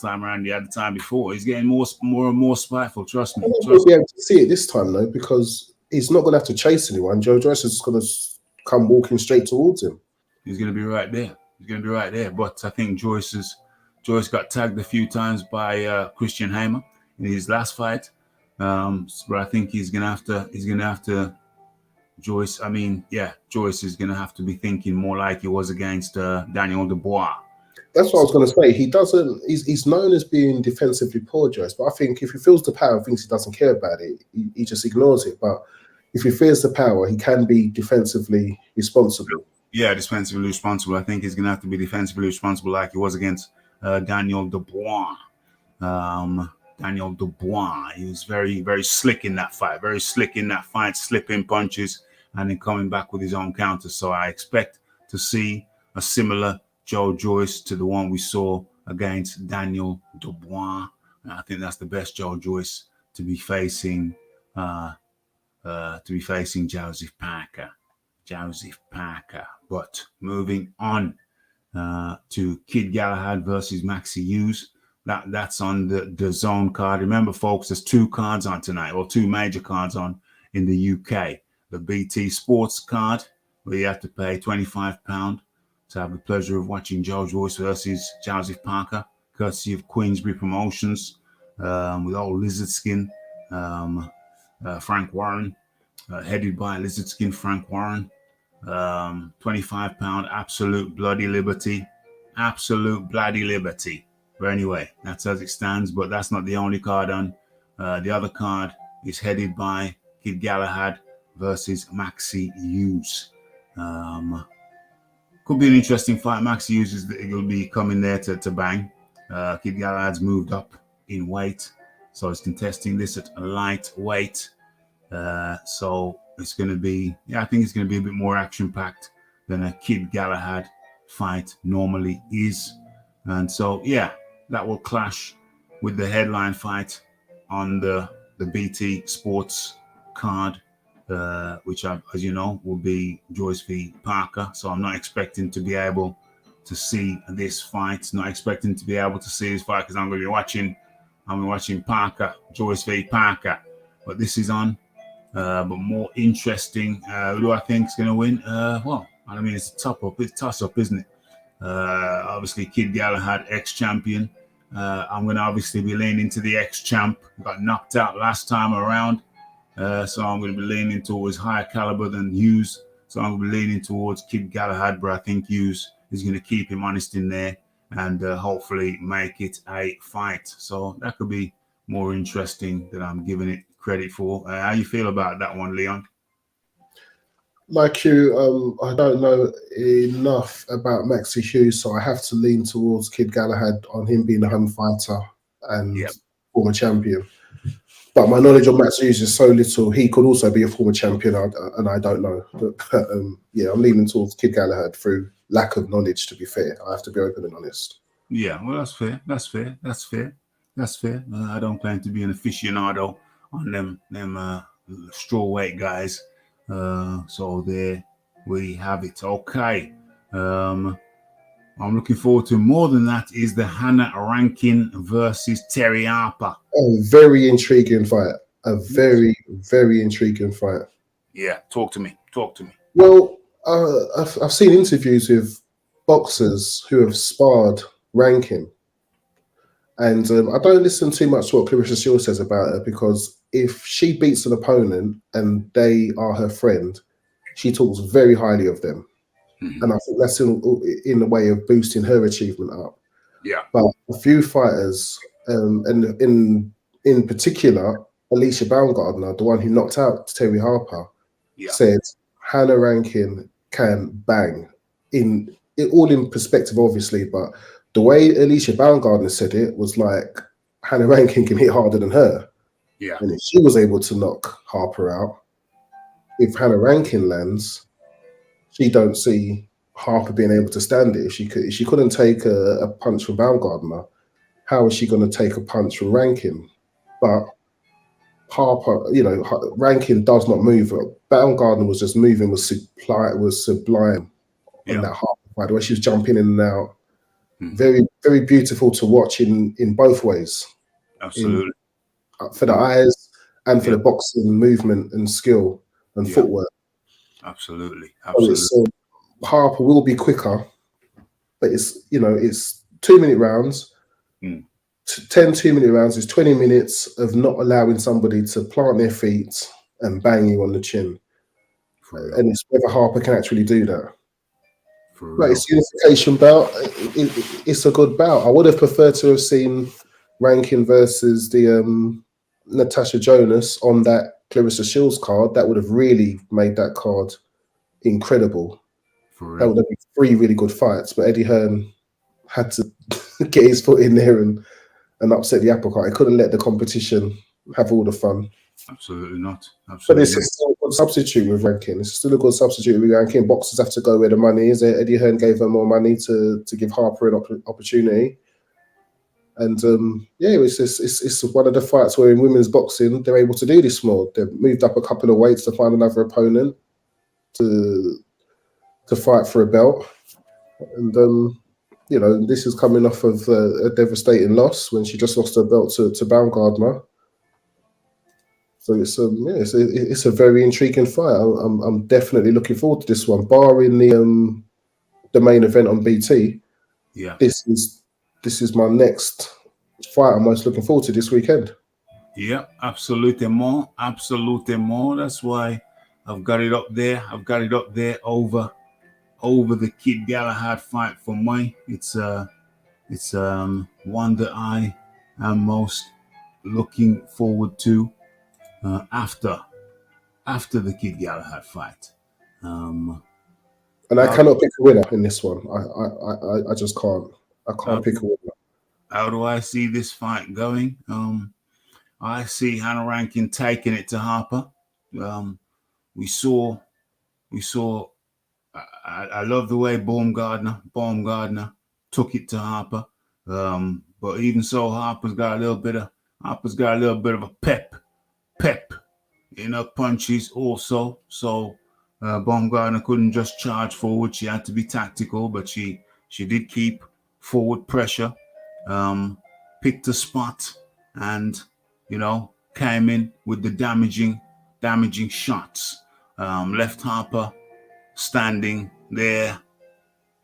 time around than he had the time before. He's getting more and more spiteful. Trust me. We'll be able to see it this time, though, because he's not going to have to chase anyone. Joe Joyce is going to come walking straight towards him. He's going to be right there. But I think Joyce got tagged a few times by Christian Hamer in his last fight. But I think he's going to have to. Joyce is going to have to be thinking more like he was against Daniel Dubois. That's what I was going to say. He's known as being defensively poor, Joyce, but I think if he feels the power and thinks he doesn't care about it, he just ignores it. But if he fears the power, he can be defensively responsible. Yeah, defensively responsible. I think he's going to have to be defensively responsible like he was against Daniel Dubois. Daniel Dubois, he was very, very slick in that fight, slipping punches and then coming back with his own counters. So I expect to see a similar Joe Joyce to the one we saw against Daniel Dubois. And I think that's the best Joe Joyce to be facing Joseph Parker. But moving on to Kid Galahad versus Maxi Hughes. That's on the zone card. Remember, folks, there's two cards on tonight, or two major cards on in the UK. The BT Sports card, where you have to pay £25 to have the pleasure of watching Joe Joyce versus Joseph Parker, courtesy of Queensbury Promotions, with old Lizard Skin, Frank Warren, headed by Lizard Skin Frank Warren. £25, absolute bloody liberty. But anyway, that's as it stands, but that's not the only card on. The other card is headed by Kid Galahad versus Maxi Hughes. Could be an interesting fight. Maxi Hughes will be coming there to bang. Kid Galahad's moved up in weight, so he's contesting this at a lightweight. So it's going to be, I think it's going to be a bit more action-packed than a Kid Galahad fight normally is. And so, that will clash with the headline fight on the BT Sports card, which, as you know, will be Joyce v. Parker. So I'm not expecting to be able to see this fight. Not expecting to be able to see this fight because I'm going to be watching Parker, Joyce v. Parker. But this is on. But more interesting, who do I think is going to win? It's a toss-up, isn't it? Obviously, Kid Galahad, ex-champion. I'm going to obviously be leaning to the ex-champ. Got knocked out last time around. So I'm going to be leaning towards higher caliber than Hughes. So I'm going to be leaning towards Kid Galahad, but I think Hughes is going to keep him honest in there and hopefully make it a fight. So that could be more interesting than I'm giving it credit for. How you feel about that one, Leon? like you, I don't know enough about Maxi Hughes, so I have to lean towards Kid Galahad on him being a home fighter and Yep. former champion. But my knowledge of Maxi Hughes is so little. He could also be a former champion, and I don't know. But yeah, I'm leaning towards Kid Galahad through lack of knowledge, to be fair. I have to be open and honest. Yeah, well, that's fair. That's fair. That's fair. That's fair. I don't claim to be an aficionado on them strawweight guys. So there we have it. Okay. I'm looking forward to more than that is the Hannah Rankin versus Terry Harper. A very intriguing fight. A very, very intriguing fight. Yeah, talk to me. Talk to me. Well, I've seen interviews with boxers who have sparred Rankin. And I don't listen too much to what Clarissa Shields says about her, because if she beats an opponent and they are her friend, she talks very highly of them. Mm-hmm. And I think that's in the way of boosting her achievement up. Yeah. But a few fighters, and in particular, Alicia Baumgardner, the one who knocked out Terry Harper, said Hannah Rankin can bang. All in perspective, obviously, but the way Alicia Baumgardner said it was like Hannah Rankin can hit harder than her. Yeah. And if she was able to knock Harper out, if Hannah Rankin lands, she don't see Harper being able to stand it. If she couldn't take a punch from Baumgardner, how is she going to take a punch from Rankin? But Harper, Rankin does not move. Baumgardner was just moving, was sublime on that Harper fight. The way she was jumping in and out. Very, very beautiful to watch in both ways. Absolutely. For the eyes and for the boxing movement and skill and footwork. Absolutely. So Harper will be quicker, but it's 2-minute rounds. 10 2-minute rounds is 20 minutes of not allowing somebody to plant their feet and bang you on the chin. And it's whether Harper can actually do that. Right, it's a unification bout. It's a good bout. I would have preferred to have seen Rankin versus the Natasha Jonas on that Clarissa Shields card. That would have really made that card incredible. That would have been 3 really good fights. But Eddie Hearn had to get his foot in there and upset the apple cart. He couldn't let the competition have all the fun. Absolutely not. But it's still a good substitute with Rankin. It's still a good substitute with Rankin. Boxers have to go where the money is. Eddie Hearn gave her more money to give Harper an opportunity. And it's one of the fights where in women's boxing they're able to do this more. They've moved up a couple of weights to find another opponent to fight for a belt. And this is coming off of a devastating loss when she just lost her belt to Baumgardner. So it's a very intriguing fight. I'm definitely looking forward to this one, barring the main event on BT. Yeah, this is my next fight I'm most looking forward to this weekend. Yeah, absolutely more. That's why I've got it up there. Over the Kid Galahad fight for me. It's one that I am most looking forward to. After the Kid Galahad fight, and I cannot pick a winner in this one. I just can't. I can't pick a winner. How do I see this fight going? I see Hannah Rankin taking it to Harper. We saw. I love the way Baumgardner took it to Harper. But even so, Harper's got a little bit of a pep in her punches also. So Baumgardner couldn't just charge forward. She had to be tactical, but she did keep forward pressure, picked a spot, and came in with the damaging shots. Left Harper standing there,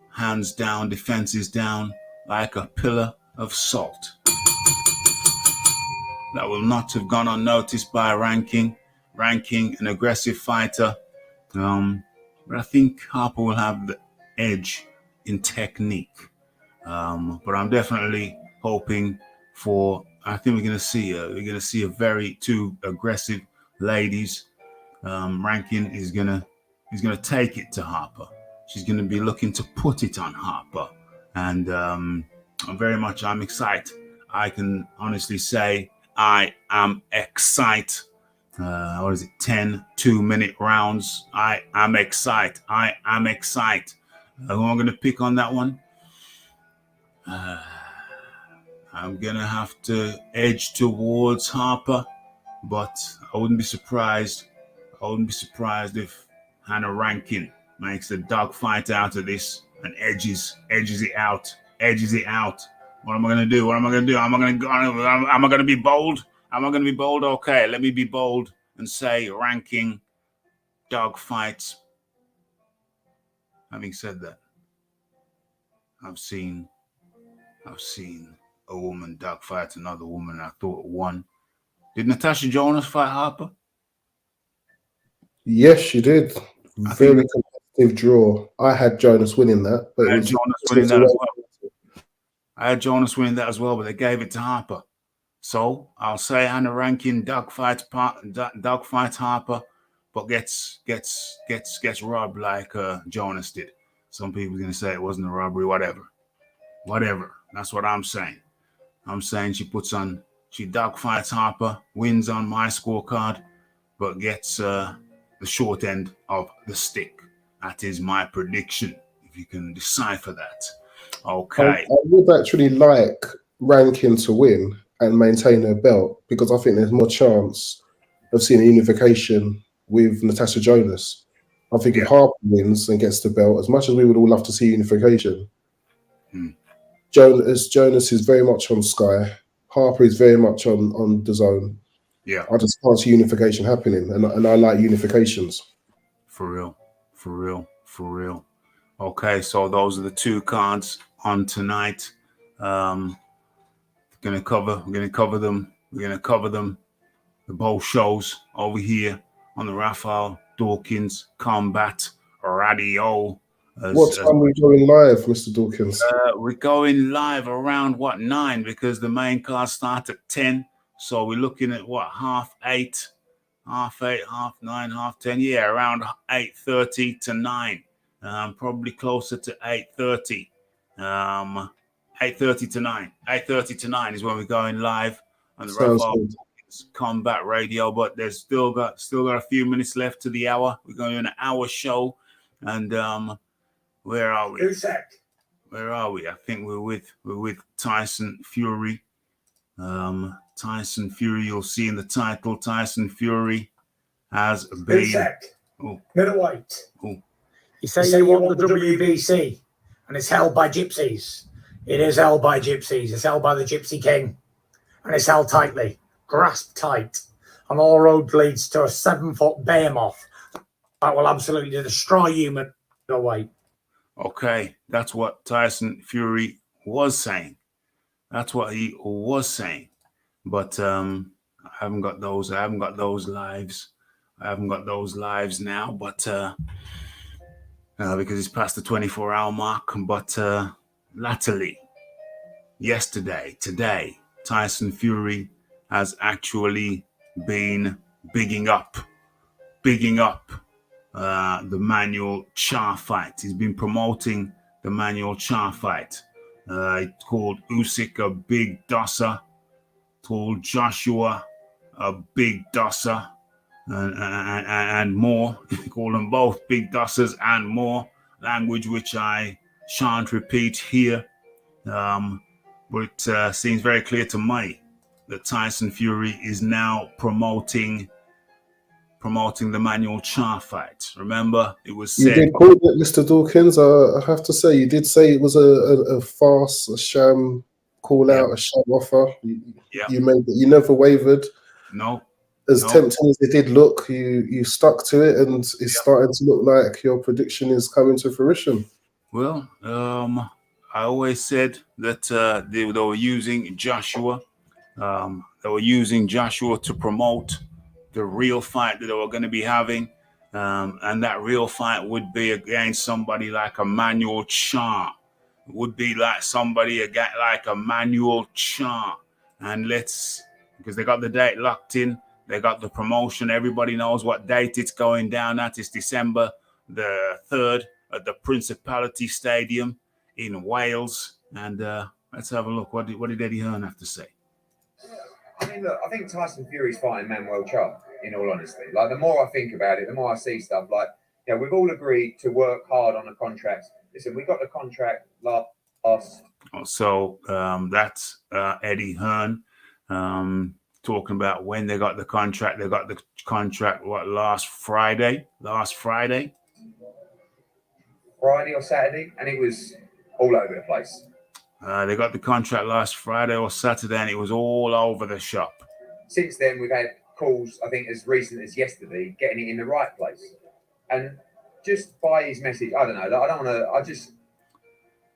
hands down, defenses down, like a pillar of salt. That will not have gone unnoticed by Rankin, an aggressive fighter. But I think Harper will have the edge in technique. But I'm definitely hoping for. I think we're going to see a very two aggressive ladies. Rankin is going he's going to take it to Harper. She's going to be looking to put it on Harper. And I'm excited. I can honestly say I am excited. 10 2-minute rounds. I am excited. Who am I going to pick on that one? I'm going to have to edge towards Harper, but I wouldn't be surprised if Hannah Rankin makes a dogfight out of this and edges it out. What am I going to do? Am I going to be bold? Okay, let me be bold and say Rankin dogfights. Having said that, I've seen a woman dogfight another woman I thought won. Did Natasha Jonas fight Harper? Yes, she did. Very competitive draw. I had Jonas winning that, but I had Jonas winning that as well, but they gave it to Harper. So I'll say Hannah Rankin dogfight Harper, but gets robbed like Jonas did. Some people are gonna say it wasn't a robbery, whatever. That's what I'm saying. I'm saying she dogfights Harper, wins on my scorecard, but gets the short end of the stick. That is my prediction. If you can decipher that. Okay. I would actually like Rankin to win and maintain her belt, because I think there's more chance of seeing a unification with Natasha Jonas. I think if Harper wins and gets the belt, as much as we would all love to see unification, Jonas is very much on Sky. Harper is very much on the zone. Yeah. I just can't see unification happening, and I like unifications. For real. Okay, so those are the two cards on tonight. We're gonna cover them. The both shows over here on the Raphael Dawkins Combat Radio. What time are we going live, Mr. Dawkins? We're going live around 9, because the main card starts at 10. So we're looking at 8:30, 9:30, 10. Yeah, around 8:30 to 9. Probably closer to 8:30. 8:30 to 9. 8:30 to 9 is when we're going live on the Raphael Combat Radio. But there's still got a few minutes left to the hour. We're going to an hour show, and where are we? Where are we? I think we're with Tyson Fury. Tyson Fury, you'll see in the title, Tyson Fury has been middleweight. You say you want the WBC, and it's held by gypsies. It is held by gypsies. It's held by the Gypsy King, and it's held tightly, grasped tight, and all road leads to a 7-foot behemoth that will absolutely destroy you middleweight. Okay, that's what Tyson Fury was saying. That's what he was saying. But I haven't got those lives. I haven't got those lives now, but because it's past the 24-hour mark. But latterly, today, Tyson Fury has actually been bigging up the Manuel Charr fight. He's been promoting the Manuel Charr fight. He called Usyk a big dosser, called Joshua a big dosser, and more. He called them both big dossers and more, language which I shan't repeat here. But it seems very clear to me that Tyson Fury is now promoting the Manuel Charr fight. Remember, it was said... You did call it, Mr. Dawkins. I have to say, you did say it was a farce, a sham call out, a sham offer. You never wavered. No. As tempting as it did look, you stuck to it, and it's starting to look like your prediction is coming to fruition. Well, I always said that they were using Joshua. They were using Joshua to promote the real fight that they were going to be having, and that real fight would be against somebody like a Manuel Charr. It would be like somebody like a Manuel Charr. And because they got the date locked in, they got the promotion. Everybody knows what date it's going down at. It's December the 3rd at the Principality Stadium in Wales. And let's have a look. What did Eddie Hearn have to say? I mean, look, I think Tyson Fury's fighting Manuel Charr, in all honesty. Like, the more I think about it, the more I see stuff like, we've all agreed to work hard on the contracts. Listen, we got the contract last. So that's Eddie Hearn talking about when they got the contract. They got the contract, last Friday? Friday or Saturday, and it was all over the place. They got the contract last Friday or Saturday, and it was all over the shop. Since then, we've had calls, I think, as recent as yesterday, getting it in the right place. And just by his message, I don't know. I don't want to.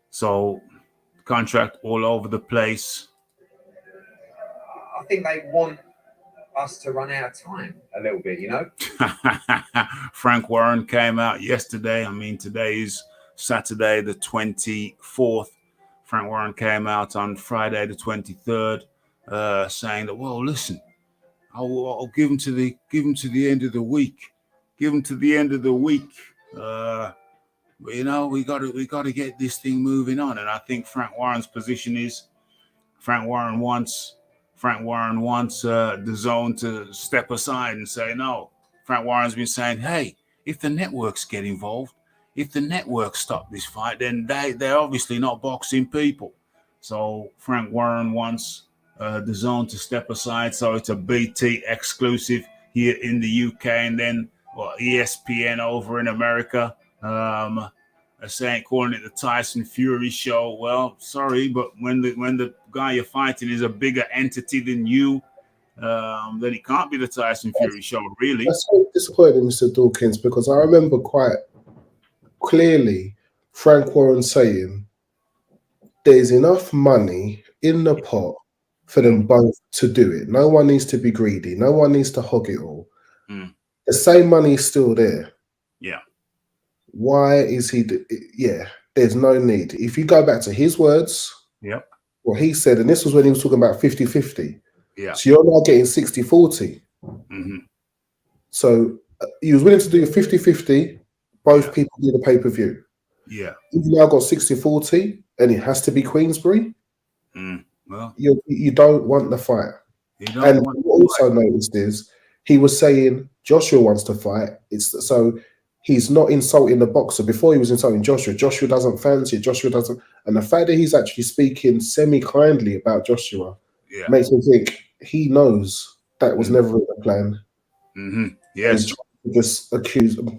So, contract all over the place. I think they want us to run out of time a little bit, Frank Warren came out yesterday. I mean, today is Saturday, the 24th. Frank Warren came out on Friday, the 23rd, saying that, well, listen, I'll give him to the end of the week. Give him to the end of the week. But we got to get this thing moving on. And I think Frank Warren's position is Frank Warren wants the zone to step aside and say no. Frank Warren's been saying, hey, if the networks get involved, if the networks stop this fight, then they're obviously not boxing people. So Frank Warren wants the zone to step aside. So it's a BT exclusive here in the UK, and then ESPN over in America calling it the Tyson Fury show. Well, sorry, but when the guy you're fighting is a bigger entity than you, then it can't be the Tyson Fury show, really. That's so disappointing, Mr. Dawkins, because I remember quite clearly Frank Warren saying there's enough money in the pot for them both to do it. No one needs to be greedy. No one needs to hog it all. The same money is still there. Yeah. Why is he? There's no need. If you go back to his words, what he said, and this was when he was talking about 50-50. Yeah. So you're now getting 60-40. So he was willing to do 50-50. Both people do the pay-per-view. Yeah. You've now got 60-40, and it has to be Queensbury. Well, you don't want the fight. And what I also noticed is he was saying Joshua wants to fight. So he's not insulting the boxer. Before he was insulting Joshua. Joshua doesn't fancy it. Joshua doesn't. And the fact that he's actually speaking semi-kindly about Joshua makes me think he knows that was never in the plan. Yes. Just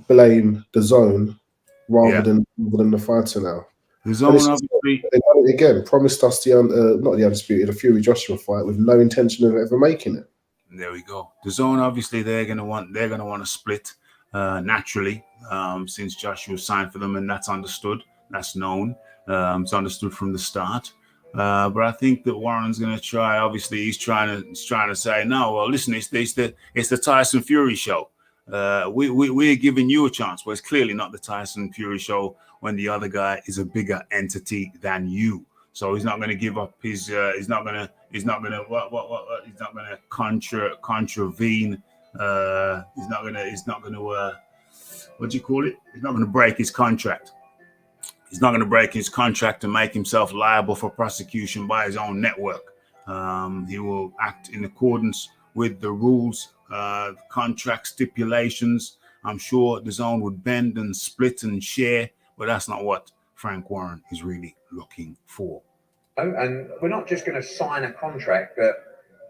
blame the zone rather than the fighter now. The zone obviously again promised us not the undisputed, Fury Joshua fight with no intention of ever making it. There we go. The zone obviously they're gonna want to split naturally since Joshua signed for them, and that's understood. That's known. It's understood from the start. But I think that Warren's going to try. Obviously, he's trying to say, no. Well, listen, it's the Tyson Fury show. We're giving you a chance. Well, it's clearly not the Tyson Fury show when the other guy is a bigger entity than you. So he's not going to give up his. He's not going to contravene. He's not going to. What do you call it? He's not going to break his contract. He's not going to break his contract and make himself liable for prosecution by his own network. He will act in accordance with the rules, contract stipulations. I'm sure the zone would bend and split and share, but that's not what Frank Warren is really looking for. And we're not just going to sign a contract that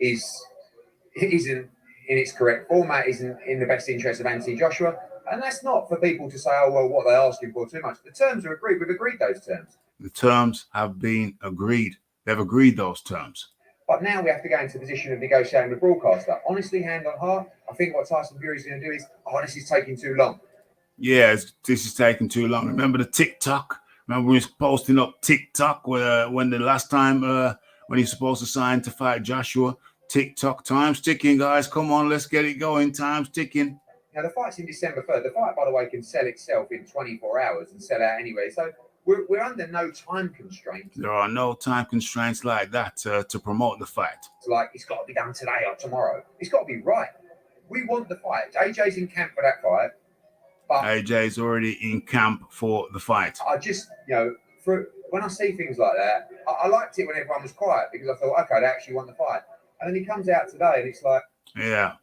isn't in its correct format, isn't in the best interest of Anthony Joshua. And that's not for people to say, oh, well, what they're asking for too much. The terms are agreed. We've agreed those terms. The terms have been agreed. They've agreed those terms. But now we have to go into a position of negotiating with the broadcaster. Honestly, hand on heart, I think what Tyson Fury is going to do is, this is taking too long. Yeah, this is taking too long. Remember the TikTok? Remember we was posting up TikTok when the last time when he's supposed to sign to fight Joshua? TikTok, time's ticking, guys. Come on, let's get it going. Time's ticking. Now, the fight's in December 3rd. The fight, by the way, can sell itself in 24 hours and sell out anyway. So we're under no time constraints. There are no time constraints like that to promote the fight. It's like, it's got to be done today or tomorrow. It's got to be right. We want the fight. AJ's in camp for that fight. But AJ's already in camp for the fight. I just, when I see things like that, I liked it when everyone was quiet because I thought, okay, they actually want the fight. And then he comes out today and it's like, yeah,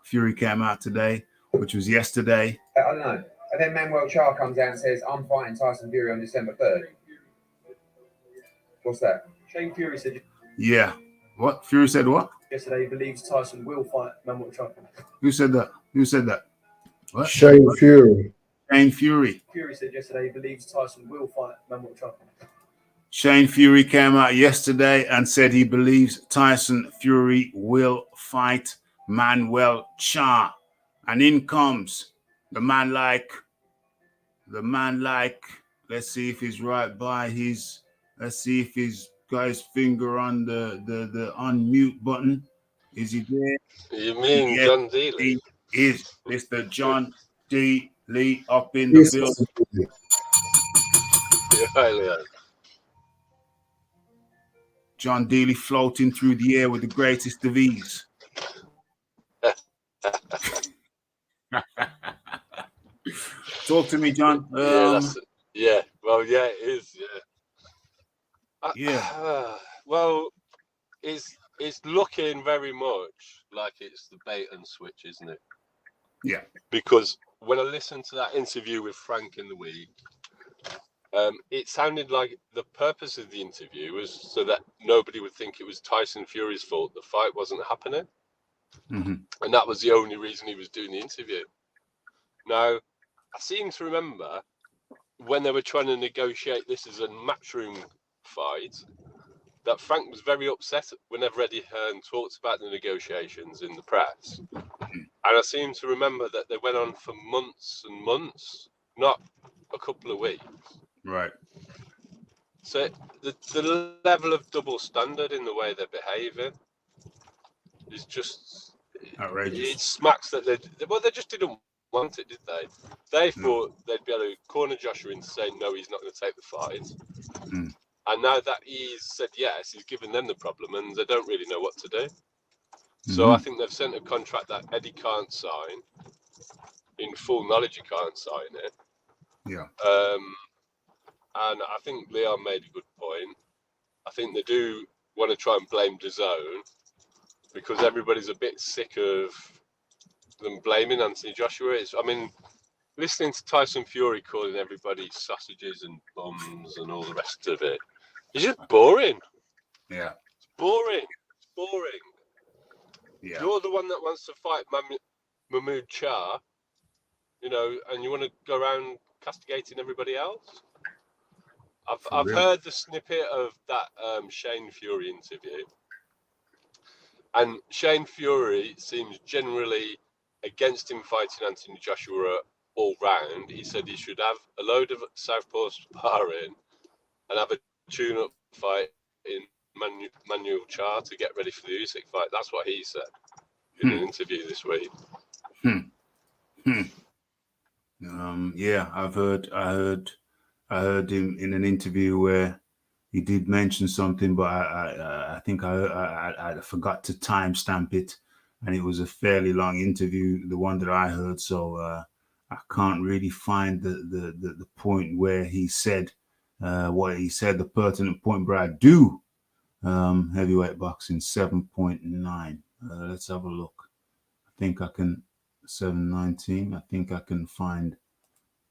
Fury came out today, which was yesterday. I don't know. And then Manuel Charr comes out and says, I'm fighting Tyson Fury on December 3rd. What's that? Shane Fury said. Yeah. What? Fury said what? Yesterday he believes Tyson will fight Manuel Charr. Who said that? Who said that? What? Shane Fury. Shane Fury. Fury said yesterday he believes Tyson will fight Manuel Charr. Shane Fury came out yesterday and said he believes Tyson Fury will fight Manuel Charr. And in comes the man like, let's see if he's right by his, let's see if he's got his finger on the unmute button. Is he there? You mean yes, John D. Lee? He is Mr. John D. Lee up in the building. Yeah, Leon. John D. Lee floating through the air with the greatest of ease. Talk to me, John. Yeah, well, yeah, it is. Yeah. Well, it's looking very much like it's the bait and switch, isn't it? Yeah. Because when I listened to that interview with Frank in the week, it sounded like the purpose of the interview was so that nobody would think it was Tyson Fury's fault the fight wasn't happening. Mm-hmm. And that was the only reason he was doing the interview. Now, I seem to remember when they were trying to negotiate this as a matchroom fight, that Frank was very upset whenever Eddie Hearn talked about the negotiations in the press. And I seem to remember that they went on for months and months, not a couple of weeks. Right. So the level of double standard in the way they're behaving is just outrageous. It smacks that they just didn't want it, did they? They thought they'd be able to corner Joshua into saying no, he's not going to take the fight. Mm. And now that he's said yes, he's given them the problem, and they don't really know what to do. So I think they've sent a contract that Eddie can't sign, in full knowledge he can't sign it. Yeah. And I think Leon made a good point. I think they do want to try and blame DAZN because everybody's a bit sick of them blaming Anthony Joshua. I mean, listening to Tyson Fury calling everybody sausages and bums and all the rest of it, it's just boring. Yeah. It's boring. It's boring. Yeah. You're the one that wants to fight Mahmoud Charr, and you want to go around castigating everybody else. I've heard the snippet of that Shane Fury interview, and Shane Fury seems generally against him fighting Anthony Joshua all round. He said he should have a load of southpaw sparring and have a tune-up fight in Manuel Charr to get ready for the Usyk fight. That's what he said in an interview this week. Yeah, I heard him in an interview where he did mention something, but I think I forgot to timestamp it, and it was a fairly long interview, the one that I heard. So I can't really find the point where he said what he said, the pertinent point. But I do. Heavyweight boxing 7.9. Let's have a look. I think I can 719. I think I can find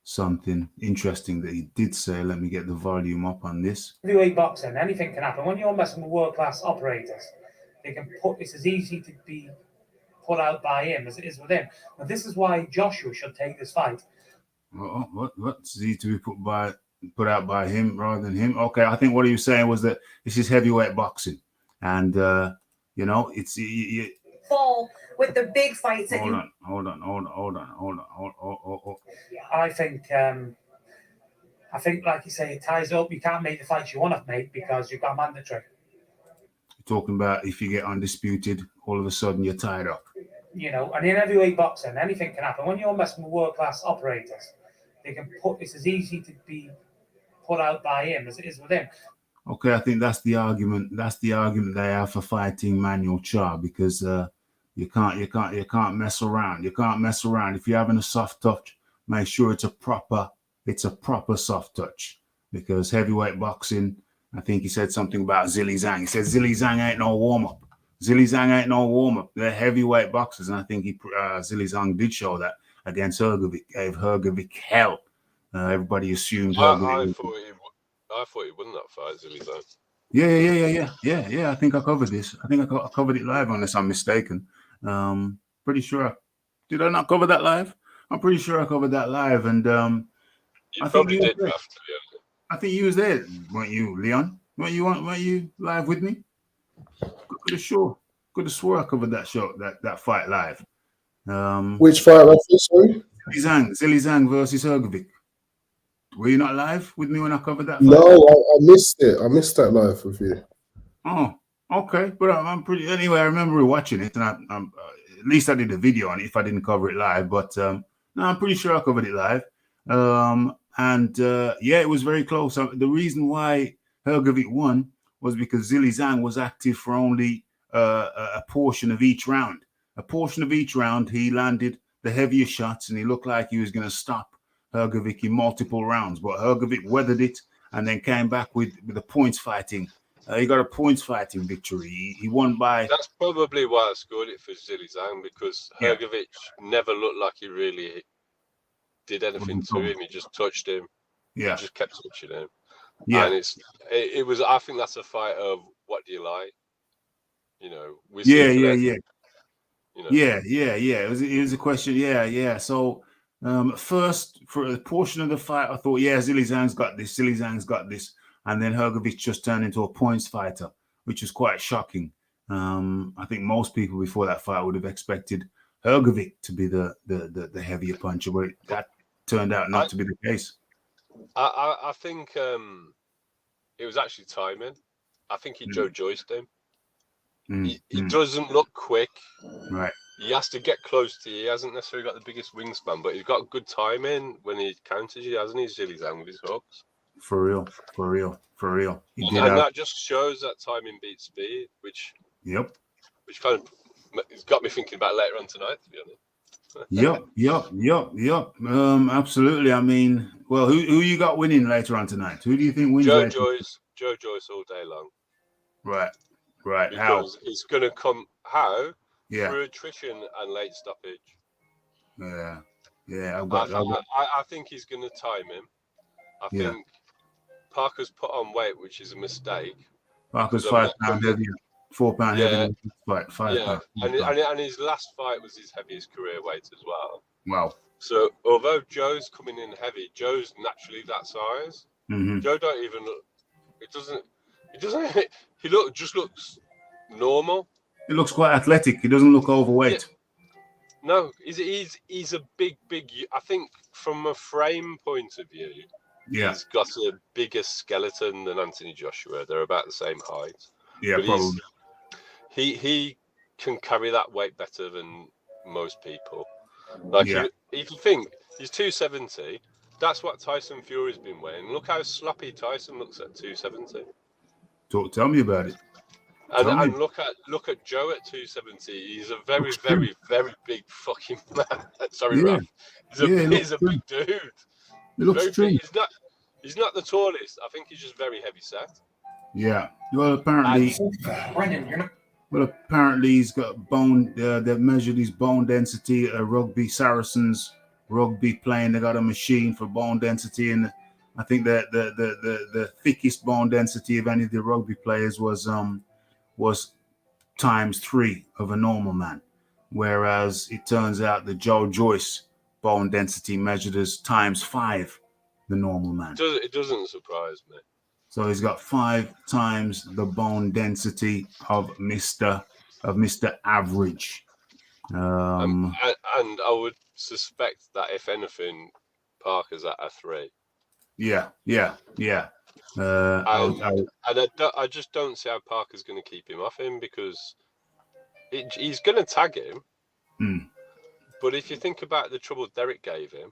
something interesting that he did say. Let me get the volume up on this. Heavyweight boxing, anything can happen. When you're messing with world-class operators, they can it's as easy to be put out by him as it is with him. But this is why Joshua should take this fight. What's easy to be put out by him rather than him? Okay, I think what he was saying was that this is heavyweight boxing, and it's fall with the big fights. Hold on. I think, like you say, it ties up. You can't make the fights you want to make because you've got mandatory. You're talking about if you get undisputed, all of a sudden you're tied up. And in heavyweight boxing, anything can happen. When you're messing with world-class operators, they can it's as easy to be put out by him as it is with him. Okay, I think that's the argument. That's the argument they have for fighting Manuel Charr, because you can't mess around. You can't mess around. If you're having a soft touch make sure it's a proper soft touch, because heavyweight boxing, I think he said something about Zhilei Zhang. He said Zhilei Zhang ain't no warm-up. Zhilei Zhang ain't no warm-up. They're heavyweight boxers, and I think Zhilei Zhang did show that against Hrgovic, gave Hrgovic hell. Everybody assumed Hrgovic. I thought he won that fight, Zhilei Zhang. Yeah. I think I covered this. I think I covered it live, unless I'm mistaken. Pretty sure. Did I not cover that live? I'm pretty sure I covered that live, and You probably did, Raf, to be honest. I think you was there, weren't you, Leon? Weren't you live with me? Could have swore I covered that fight live. Which fight was this, sorry? Zhilei Zhang versus Hrgovic. Were you not live with me when I covered that fight? No, I missed it. I missed that live with you. Oh, okay. But I'm pretty. Anyway, I remember watching it, and I'm at least I did a video on it if I didn't cover it live. But no, I'm pretty sure I covered it live. It was very close. The reason why Hrgovic won was because Zhilei Zhang was active for only a portion of each round. A portion of each round, he landed the heavier shots, and he looked like he was going to stop Hrgovic in multiple rounds. But Hrgovic weathered it and then came back with the points fighting. He got a points fighting victory. He won by. That's probably why I scored it for Zhilei Zhang, because Hrgovic never looked like he really did anything to him. He just touched him. Yeah. He just kept touching him. Yeah. And it was. I think that's a fight of what do you like? You know. Yeah. You know. Yeah. It was a question. Yeah. So first, for a portion of the fight, I thought, Zhilei Zhang's got this. And then Hrgovic just turned into a points fighter, which was quite shocking. I think most people before that fight would have expected Hrgovic to be the heavier puncher, but that turned out not to be the case. I think it was actually timing. I think he joejoyced him. He doesn't look quick. Right. He has to get close to you. He hasn't necessarily got the biggest wingspan, but he's got good timing when he counters you, hasn't he, Zhilei Zhang, with his hooks? For real. And that just shows that timing beats speed, which kind of it's got me thinking about later on tonight, to be honest. Yep. Absolutely. I mean, well, who you got winning later on tonight? Who do you think wins? joejoyce all day long. Right. Because How? It's going to come Yeah. through attrition and late stoppage. Yeah. I think he's going to time him. I think Parker's put on weight, which is a mistake. Parker's 5 pounds heavier, 4 pound heavier. Fight 5 pounds. And his last fight was his heaviest career weight as well. Wow. So although Joe's coming in heavy, Joe's naturally that size. Joe don't even look. It doesn't. He just looks normal. He looks quite athletic. He doesn't look overweight. Yeah. No, he's a big. I think from a frame point of view, he's got a bigger skeleton than Anthony Joshua. They're about the same height. Yeah, but probably. He can carry that weight better than most people. Like if you think he's 270, that's what Tyson Fury's been weighing. Look how sloppy Tyson looks at 270. Tell me about it. And look at Joe at 270. He's a very, very, very big fucking man. Sorry, Ralph. He's a big dude. It looks true. He's not the tallest. I think he's just very heavy set. Yeah. Well, apparently. Apparently he's got bone. They've measured his bone density at a rugby Saracens rugby playing. They got a machine for bone density, and I think that the thickest bone density of any of the rugby players was ×3 of a normal man, whereas it turns out the joejoyce bone density measured as ×5 the normal man. It doesn't surprise me. So he's got 5 times the bone density of Mr. Average. And I would suspect that if anything, Parker's at a 3. Yeah. I just don't see how Parker's going to keep him off him, because he's going to tag him. But if you think about the trouble Derek gave him,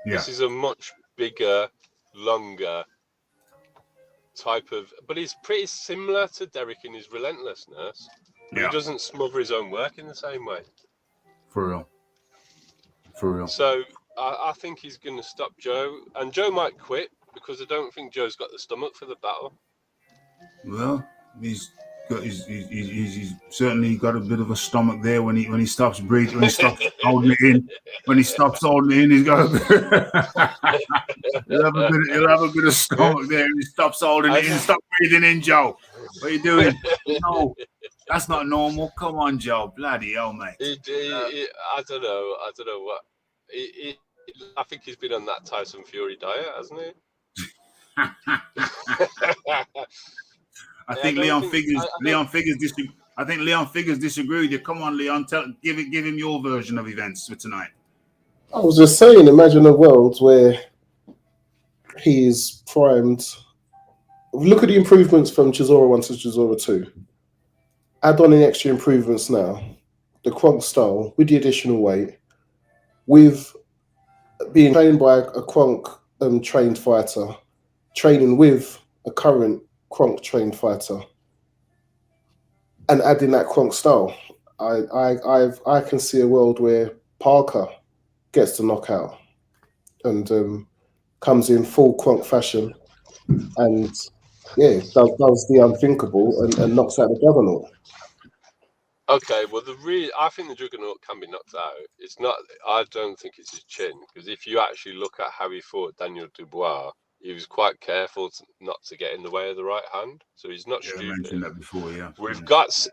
this is a much bigger, longer type of. But he's pretty similar to Derek in his relentlessness. He doesn't smother his own work in the same way. For real. So I think he's going to stop Joe, and Joe might quit because I don't think Joe's got the stomach for the battle. Well, he's certainly got a bit of a stomach there when he stops breathing, when he stops holding it in. When he stops holding it in, he's got a bit. he'll have a bit of stomach there. When he stops holding it in. Stop breathing in, Joe. What are you doing? No, that's not normal. Come on, Joe. Bloody hell, mate. I don't know what. I think he's been on that Tyson Fury diet, hasn't he? I think Leon Figures disagree with you. Come on, Leon, give him your version of events for tonight. I was just saying, imagine a world where he's primed. Look at the improvements from Chisora 1 to Chisora 2. Add on the extra improvements now. The Kronk style with the additional weight, with being trained by a Kronk trained fighter, training with a current Kronk trained fighter, and adding that Kronk style. I can see a world where Parker gets the knockout and comes in full Kronk fashion and does the unthinkable and knocks out the juggernaut. Okay, well, I think the juggernaut can be knocked out. It's not. I don't think it's his chin, because if you actually look at how he fought Daniel Dubois, he was quite careful not to get in the way of the right hand. So he's not stupid. I mentioned that before. Yeah,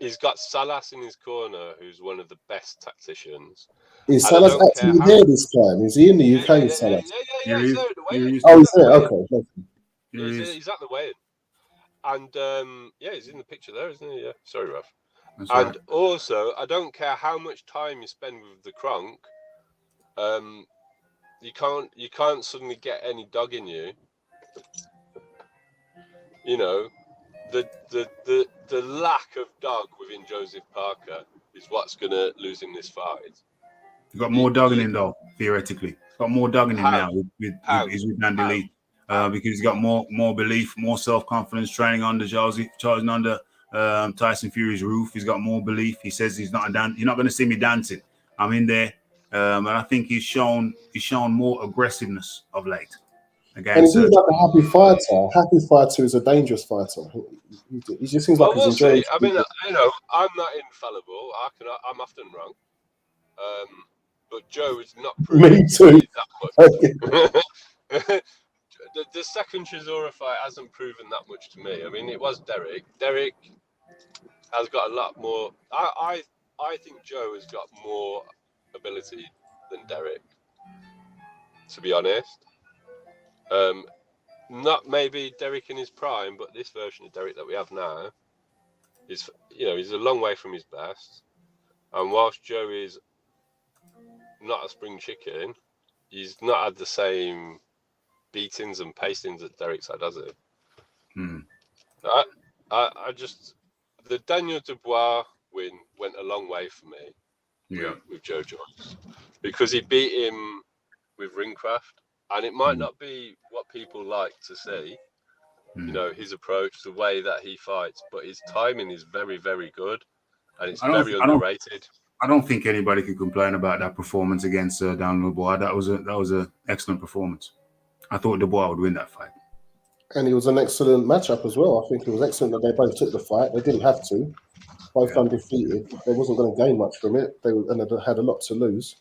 he's got Salas in his corner, who's one of the best tacticians. Is Salas actually there this time? Is he in the UK? Salas? Yeah, he's there at the weigh-in. Oh, he's there. Okay. He's at the weigh-in, and he's in the picture there, isn't he? Yeah. Sorry, Ralph. That's and right. also, I don't care how much time you spend with the Kronk, you can't suddenly get any dog in you. You know, the lack of dog within Joseph Parker is what's gonna lose him this fight. He's got more dog in him though, theoretically. He's got more dog in him now with Andy Lee. Because he's got more belief, more self-confidence, training under charging under Tyson Fury's roof. He's got more belief. He says he's not you're not going to see me dancing. I'm in there, and I think he's shown more aggressiveness of late. And he seems like a happy fighter. Happy fighter is a dangerous fighter. He just seems like he's enjoying. I mean, I'm not infallible. I'm often wrong. But Joe is not proving Me too. That much. The second Chisora fight hasn't proven that much to me. I mean, it was Derek. Derek has got a lot more. I think Joe has got more ability than Derek, to be honest. Not maybe Derek in his prime, but this version of Derek that we have now is, he's a long way from his best. And whilst Joe is not a spring chicken, he's not had the same beatings and pacings that Derek's had, has he? I just, the Daniel Dubois win went a long way for me with Joe Joyce, because he beat him with ringcraft, and it might not be what people like to see, his approach, the way that he fights, but his timing is very, very good, and it's very underrated. I don't think anybody could complain about that performance against Daniel Dubois. That was an excellent performance. I thought Dubois would win that fight. And it was an excellent matchup as well. I think it was excellent that they both took the fight. They didn't have to. Both undefeated. They wasn't going to gain much from it. They had a lot to lose.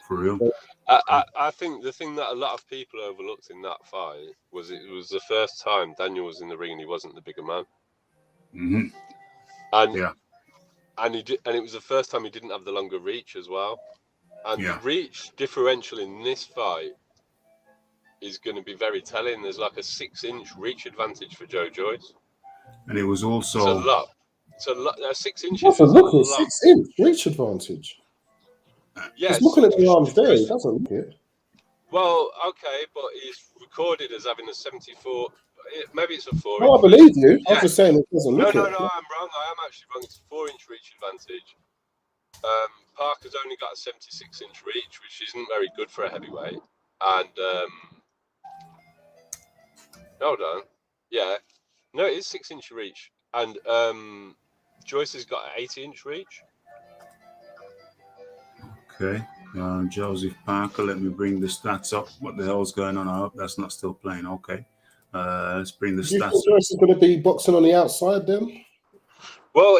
For real. I think the thing that a lot of people overlooked in that fight was it was the first time Daniel was in the ring and he wasn't the bigger man. Mm-hmm. And it was the first time he didn't have the longer reach as well. And the reach differential in this fight is going to be very telling. There's like a 6-inch reach advantage for Joe Joyce. And it was also... It's a lot. 6 inches. What's a look at 6-inch reach advantage? Yes. He's looking at the arms there. He doesn't look it. Well, okay, but he's recorded as having a 74... Maybe it's a 4-inch. No, I believe you. I'm just saying it doesn't look it. No, I'm wrong. I am actually wrong. It's a 4-inch reach advantage. Parker's only got a 76-inch reach, which isn't very good for a heavyweight. And... hold on. Yeah. No, it is 6-inch reach. And Joyce has got an 80-inch reach. Okay. Joseph Parker, let me bring the stats up. What the hell's going on? I hope that's not still playing. Okay. Let's bring the Do you stats think Joyce is going to be boxing on the outside then? Well,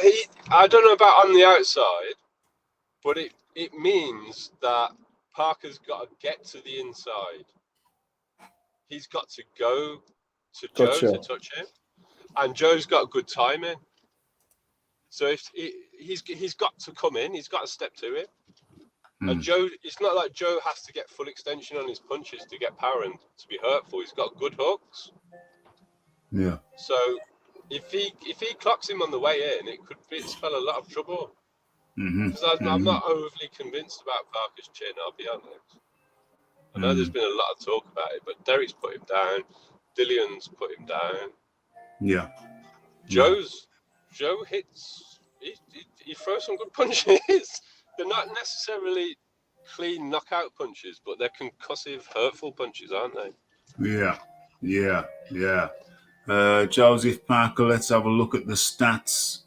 I don't know about on the outside, but it means that Parker's got to get to the inside. He's got to go to Joe Gotcha. to touch him, and Joe's got good timing. So if he's got to come in, he's got to step to him. And Joe, it's not like Joe has to get full extension on his punches to get power and to be hurtful. He's got good hooks. Yeah. So if he clocks him on the way in, it could spell a lot of trouble. Because I'm not overly convinced about Parker's chin, I'll be honest. I know there's been a lot of talk about it, but Derek's put him down. Dillian's put him down. Yeah. Joe hits. He throws some good punches. They're not necessarily clean knockout punches, but they're concussive, hurtful punches, aren't they? Yeah. Joseph Parker, let's have a look at the stats.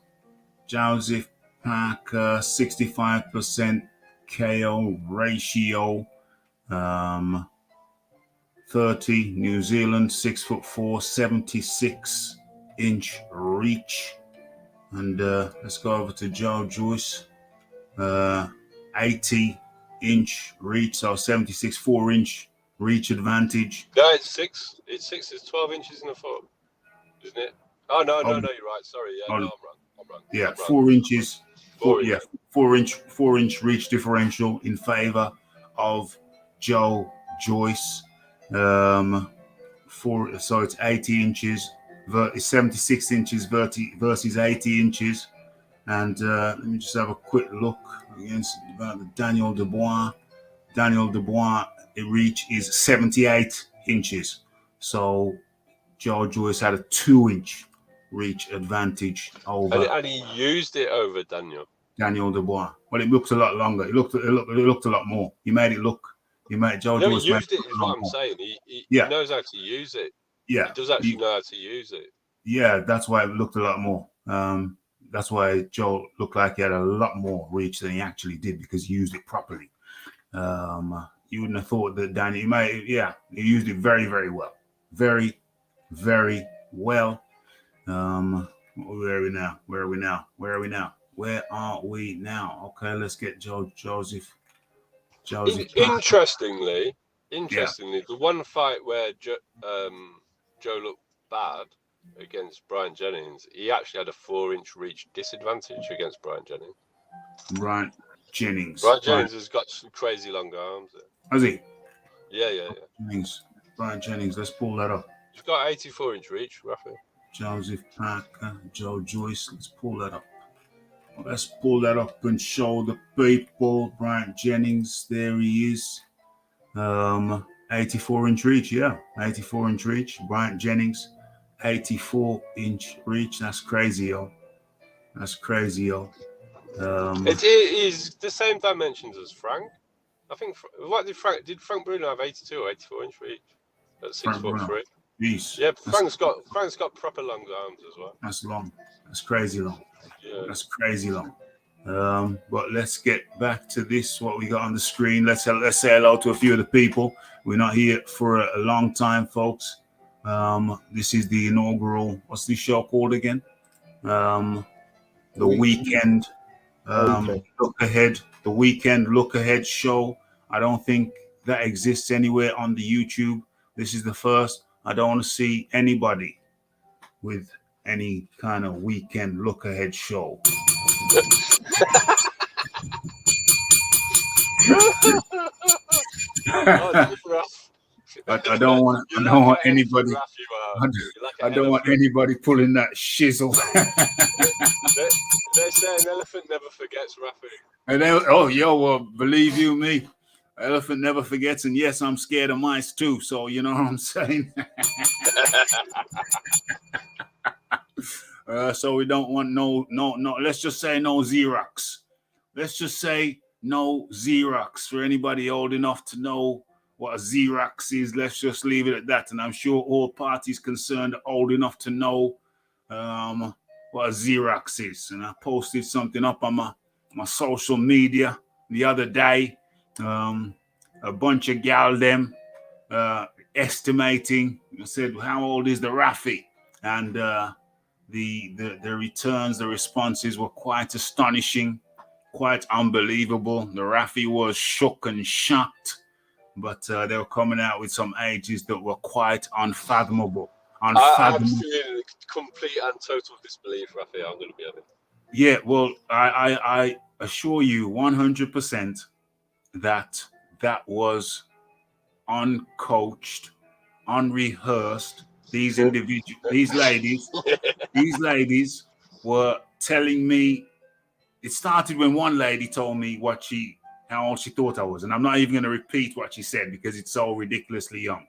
Joseph Parker, 65% KO ratio. 30, New Zealand, 6'4", 76-inch reach. And let's go over to Joyce. 80-inch reach, so 76 4-inch reach advantage. No, it's 6. It's 6. It's 12 inches in a foot, isn't it? Oh no, you're right. Sorry, yeah, no, I'm wrong. Yeah, I'm 4 inches. 4 4-inch reach differential in favor of Joyce. So it's 80 inches. It's 76 inches versus 80 inches. And let me just have a quick look against the Daniel Dubois. Daniel Dubois' reach is 78 inches. So Joyce had a 2-inch reach advantage over. And he used it over Daniel Dubois. Well, it looked a lot longer. It looked a lot more. He made it look. Joyce used it is what I'm saying. He knows how to use it. Yeah. He does actually know how to use it. Yeah, that's why it looked a lot more. That's why Joe looked like he had a lot more reach than he actually did because he used it properly. You wouldn't have thought that Danny, he used it very, very well. Very, very well. Where are we now? Okay, let's get Joseph. Interestingly, the one fight where Joe looked bad against Brian Jennings, he actually had a 4-inch reach disadvantage against Brian Jennings. Brian Jennings has got some crazy long arms. Has he? Yeah. Brian Jennings, let's pull that up. He's got 84-inch reach, roughly. Joseph Parker, Joyce, let's pull that up. Let's pull that up and show the people. Brian Jennings, there he is. 84-inch reach, 84-inch reach. Brian Jennings, 84-inch reach. That's crazy, yo. It is the same dimensions as Frank. I think. What did Frank Bruno have 82 or 84-inch reach at 6'3"? Jeez. Yeah, Frank's got proper long arms as well. That's long. That's crazy long. Yeah. That's crazy long. But let's get back to this. What we got on the screen. Let's say hello to a few of the people. We're not here for a long time, folks. This is the inaugural. What's this show called again? The weekend. Lookahead. The weekend Lookahead show. I don't think that exists anywhere on the YouTube. This is the first. I don't want to see anybody with any kind of weekend Lookahead show. I don't want anybody. I don't want anybody pulling that shizzle. They say an elephant never forgets, Rafi. Well, believe you me, elephant never forgets. And yes, I'm scared of mice too. So you know what I'm saying. So we don't want no. Let's just say no Xerox. Let's just say no Xerox for anybody old enough to know what a Xerox is. Let's just leave it at that. And I'm sure all parties concerned are old enough to know what a Xerox is. And I posted something up on my social media the other day A bunch of gal them estimating. I said, how old is the Rafi? And the returns, the responses were quite astonishing, quite unbelievable. The Rafi was shook and shocked, but they were coming out with some ages that were quite unfathomable. I'm still in complete and total disbelief, Rafi. I'm going to be honest. Yeah, well, I assure you 100% that was uncoached, unrehearsed. These individuals, these ladies were telling me. It started when one lady told me how old she thought I was, and I'm not even going to repeat what she said because it's so ridiculously young.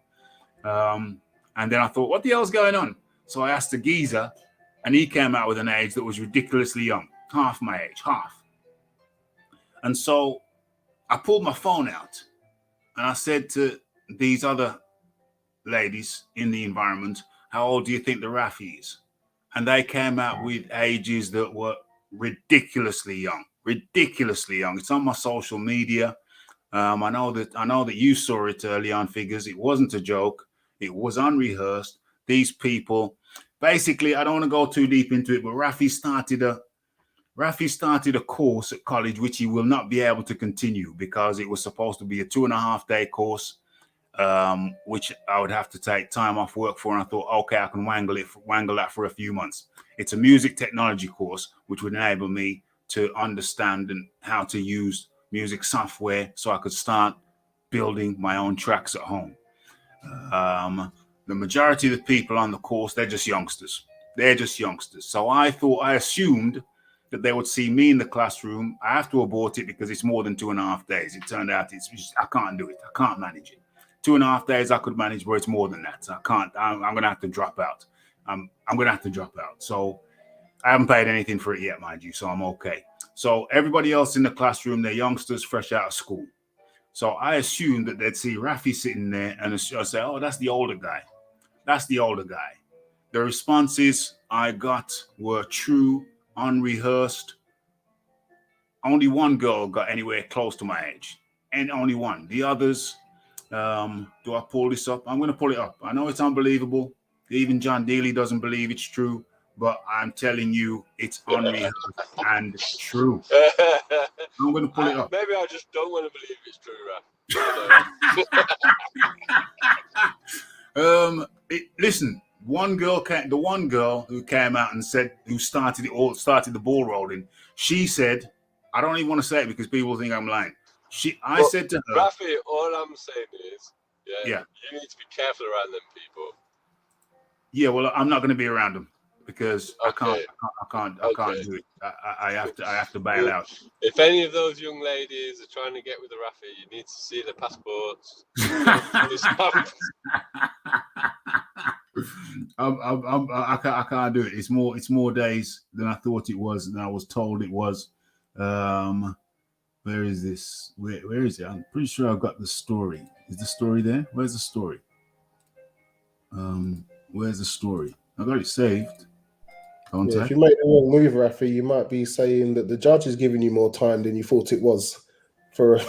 And then I thought, what the hell's going on? So I asked the geezer, and he came out with an age that was ridiculously young, half my age, half. And so I pulled my phone out, and I said to these other ladies in the environment, how old do you think the Rafi is? And they came out with ages that were ridiculously young. It's on my social media. I know that you saw it early on, Figures. It wasn't a joke. It was unrehearsed. These people, basically, I don't want to go too deep into it, but Rafi started a course at college which he will not be able to continue because it was supposed to be a 2.5-day course, which I would have to take time off work for. And I thought, okay, I can wangle that for a few months. It's a music technology course, which would enable me to understand and how to use music software so I could start building my own tracks at home. The majority of the people on the course, they're just youngsters. So I assumed that they would see me in the classroom. I have to abort it because it's more than 2.5 days. It turned out I can't do it. I can't manage it. 2.5 days I could manage, but it's more than that. I can't. I'm going to have to drop out. I'm going to have to drop out. So I haven't paid anything for it yet, mind you, so I'm okay. So everybody else in the classroom, they're youngsters fresh out of school. So I assumed that they'd see Rafi sitting there and I'd say, oh, that's the older guy. The responses I got were true, unrehearsed. Only one girl got anywhere close to my age, and only one. The others, do I pull this up? I'm going to pull it up. I know it's unbelievable. Even John Daly doesn't believe it's true, but I'm telling you, it's unrehearsed and true. I'm going to pull it up. Maybe I just don't want to believe it's true, Raf. Listen, the one girl who came out and said, who started the ball rolling, she said, I don't even want to say it because people think I'm lying. I said to her, Rafi, all I'm saying is, yeah, you need to be careful around them people. Yeah, well, I'm not going to be around them because Okay. I can't do it. I have to bail out. If any of those young ladies are trying to get with the Rafi, you need to see their passports. I can't do it. It's more days than I thought it was, than I was told it was. Where is this? Where is it? I'm pretty sure I've got the story. Is the story there? Where's the story? Where's the story? I got it saved. Yeah, if you make the wrong move, Rafi, you might be saying that the judge is giving you more time than you thought it was for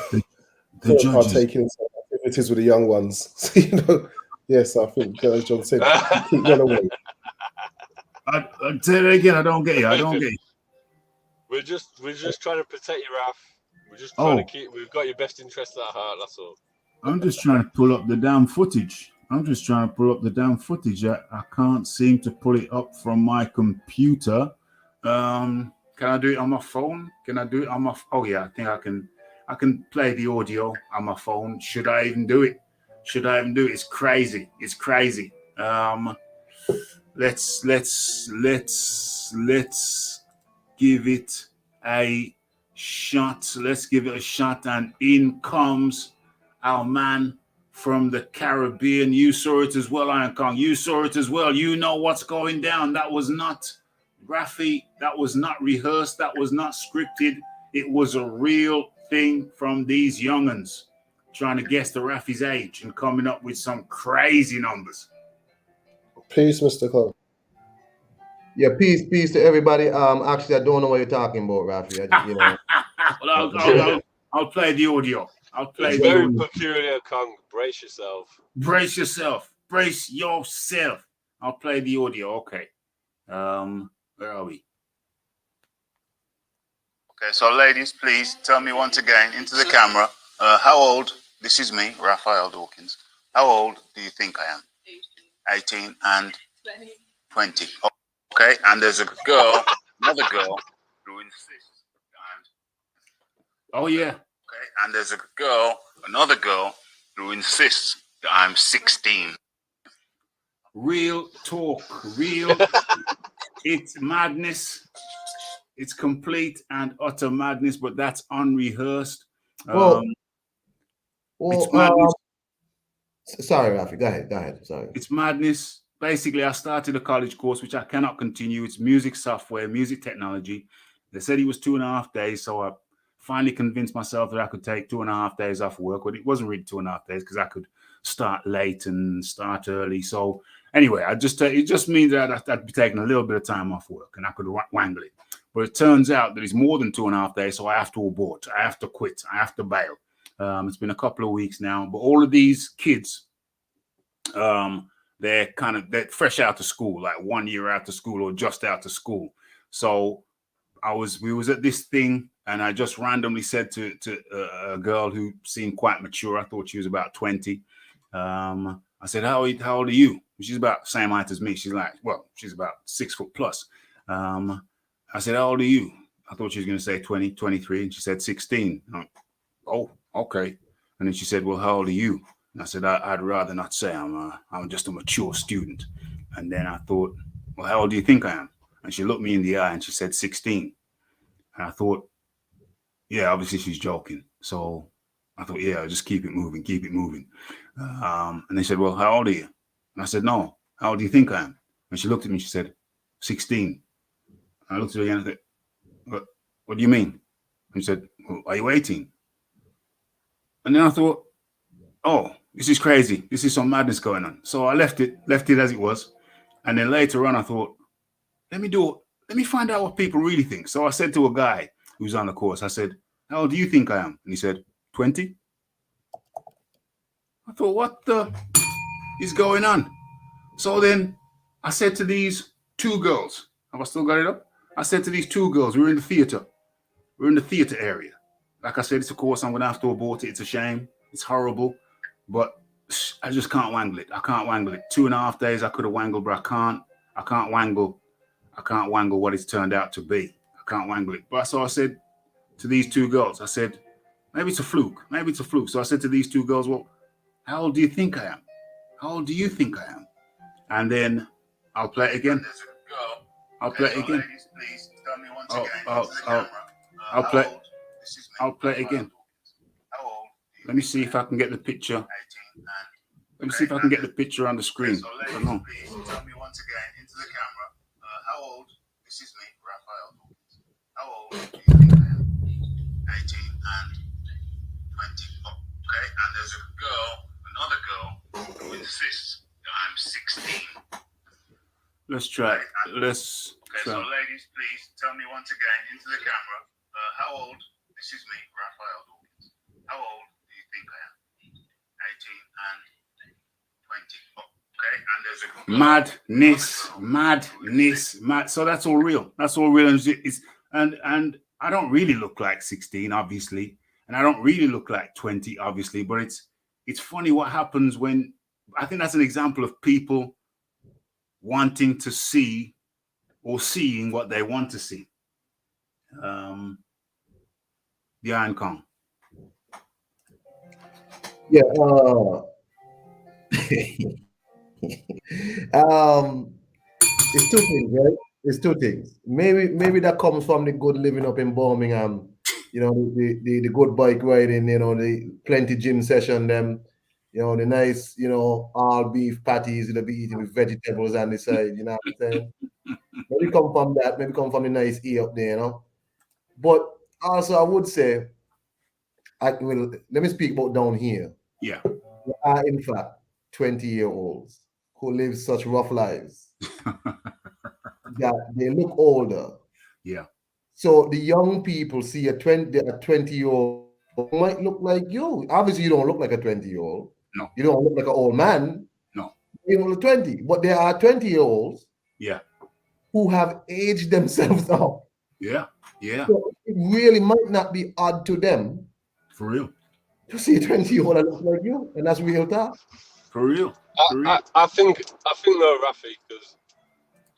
partaking in some activities with the young ones. So, yes, I think, as John said, keep well away. I'll say it again. I don't get you. We're just trying to protect you, Raf. We're just trying to we've got your best interests at heart, that's all. I'm just trying to pull up the damn footage. I can't seem to pull it up from my computer. Can I do it on my phone? Oh yeah, I think I can play the audio on my phone. Should I even do it? It's crazy. Let's give it a shot. And in comes our man from the Caribbean. You saw it as well, Iron Kong. You saw it as well. You know what's going down. That was not Rafi. That was not rehearsed. That was not scripted. It was a real thing from these young'uns trying to guess the Rafi's age and coming up with some crazy numbers. Peace, Mr. Clark. Yeah, peace to everybody. Actually, I don't know what you're talking about, Rafi. Well, I'll play the audio. I'll play It's the very audio. peculiar, Kong. Brace yourself. Brace yourself. Brace yourself. I'll play the audio. Okay. Where are we? Okay, so ladies, please tell me once again into the camera, how old, this is me, Raphael Dawkins, how old do you think I am? 18 and 20. Okay, and there's a girl, another girl, who insists. Oh yeah. Okay, and there's a girl, another girl, who insists that I'm 16. Real talk, real. It's madness. It's complete and utter madness, but that's unrehearsed. It's madness. Sorry, Rafi, go ahead. Sorry. It's madness. Basically, I started a college course, which I cannot continue. It's music software, music technology. They said it was 2.5 days, so I finally convinced myself that I could take 2.5 days off work, but it wasn't really 2.5 days because I could start late and start early. So anyway, it just means that I'd be taking a little bit of time off work and I could wangle it. But it turns out that it's more than 2.5 days, so I have to abort. I have to quit. I have to bail. It's been a couple of weeks now, but all of these kids, they're fresh out of school, like 1 year out of school or just out of school. So we was at this thing, and I just randomly said to a girl who seemed quite mature. I thought she was about 20. I said, how old are you? She's about the same height as me. She's about 6 foot plus. I said, how old are you? I thought she was going to say 20, 23, and she said 16. Oh, okay. And then she said, well, how old are you? And I said, I'd rather not say. I'm just a mature student. And then I thought, well, how old do you think I am? And she looked me in the eye and she said 16. And I thought, yeah, obviously she's joking. So I thought, yeah, just keep it moving. And they said, well, how old are you? And I said, no, how old do you think I am? And she looked at me, she said, 16. And I looked at her again and said, what do you mean? And she said, well, are you 18? And then I thought, oh, this is crazy. This is some madness going on. So I left it as it was. And then later on, I thought, let me find out what people really think. So I said to a guy who's on the course, I said, how old do you think I am? And he said, 20. I thought, what the is going on? So then I said to these two girls, have I still got it up? I said to these two girls, we're in the theater. We're in the theater area. Like I said, it's a course, I'm going to have to abort it. It's a shame. It's horrible. But I just can't wangle it. I can't wangle it. 2.5 days I could have wangled, but I can't wangle what it's turned out to be. I can't wangle it. But so I said to these two girls, I said, maybe it's a fluke. So I said to these two girls, well, how old do you think I am? How old do you think I am? And then I'll play it again. I'll play it again. I'll play it again. Let me see if I can get the picture. Let me see if I can get the picture on the screen. I don't know. Tell me once again into the camera. How old? This is me, Raphael. How old do you think I am? 18 and 20. Okay, and there's another girl who insists that I'm 16. Let's try. So ladies, please tell me once again into the camera. How old? This is me, Raphael Dawkins. How old do you think I am? 18 and 20. Okay, and there's madness. So that's all real. And I don't really look like 16, obviously, and I don't really look like 20, obviously. But it's funny what happens when I think that's an example of people wanting to see or seeing what they want to see. The Iron Kong. Yeah. It's two things, right? It's two things. Maybe that comes from the good living up in Birmingham. You know, the good bike riding. You know, the plenty gym session. Them. You know, the nice. You know, all beef patties. You'll be eating with vegetables on the side. You know what I'm saying? Maybe come from that. Maybe come from the nice E up there. You know. But also, I would say, let me speak about down here. Yeah. There are, in fact, 20-year-olds who live such rough lives that they look older. Yeah. So the young people see a 20-year-old might look like you. Obviously, you don't look like a 20-year-old. No. You don't look like an old man. No. You don't look 20. But there are 20-year-olds Yeah. who have aged themselves up. Yeah. Yeah. So it really might not be odd to them For real. to see a 20-year-old that looks like you. And that's real talk. For real. For real. I think though, Rafi, because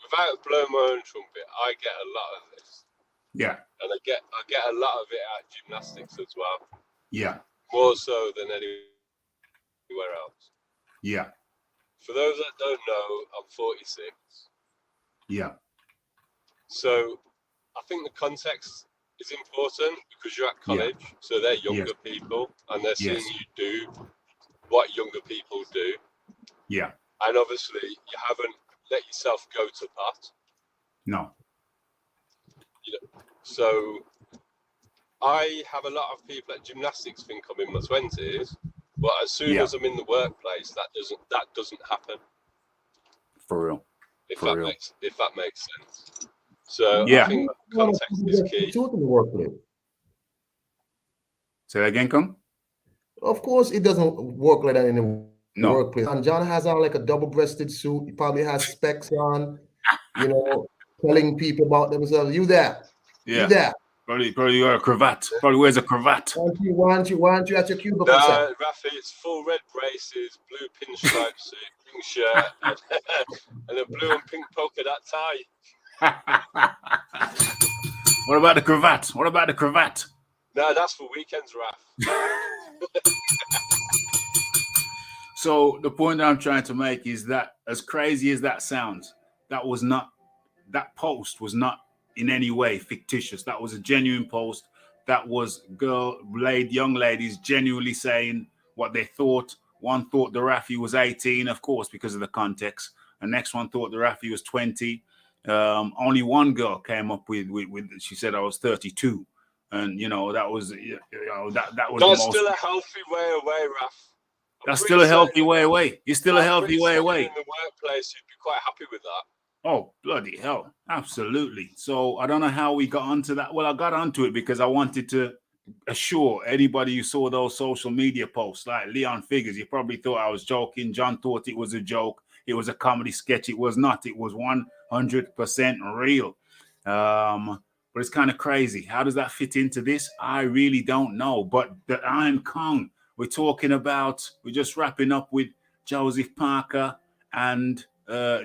without blowing my own trumpet, I get a lot of this. Yeah. And I get a lot of it at gymnastics as well. Yeah. More so than anywhere else. Yeah. For those that don't know, I'm 46. Yeah. So I think the context is important because you're at college, so they're younger people and they're seeing you do what younger people do. Yeah. And obviously you haven't let yourself go to that. No. You know, so I have a lot of people at gymnastics think I'm in my 20s, but as soon as I'm in the workplace, that doesn't happen. For real. If that makes sense. So I think context is key. Say that again, Kung? Of course, it doesn't work like that in the workplace. And John has on like a double-breasted suit. He probably has specs on, telling people about themselves. You there? Yeah. You there? Probably got a cravat. Probably wears a cravat. Why aren't you at your cubicle? No, Rafi, it's full red braces, blue pinstripe suit, pink shirt, and a blue and pink polka dot tie. What about the cravat? No, that's for weekends, Raf. So the point that I'm trying to make is that, as crazy as that sounds, that post was not in any way fictitious. That was a genuine post. That was young ladies genuinely saying what they thought. One thought the Rafi was 18, of course, because of the context. The next one thought the Rafi was 20. Only one girl came up with she said I was 32. And that was that was That's still a healthy way away, Raf. That's still a healthy way away. It's still a healthy way away. In the workplace, you'd be quite happy with that. Oh, bloody hell. Absolutely. So I don't know how we got onto that. Well, I got onto it because I wanted to assure anybody who saw those social media posts, like Leon Figures, you probably thought I was joking. John thought it was a joke. It was a comedy sketch. It was not. It was 100% real. But it's kind of crazy. How does that fit into this? I really don't know. But the Iron Kong, we're just wrapping up with Joseph Parker and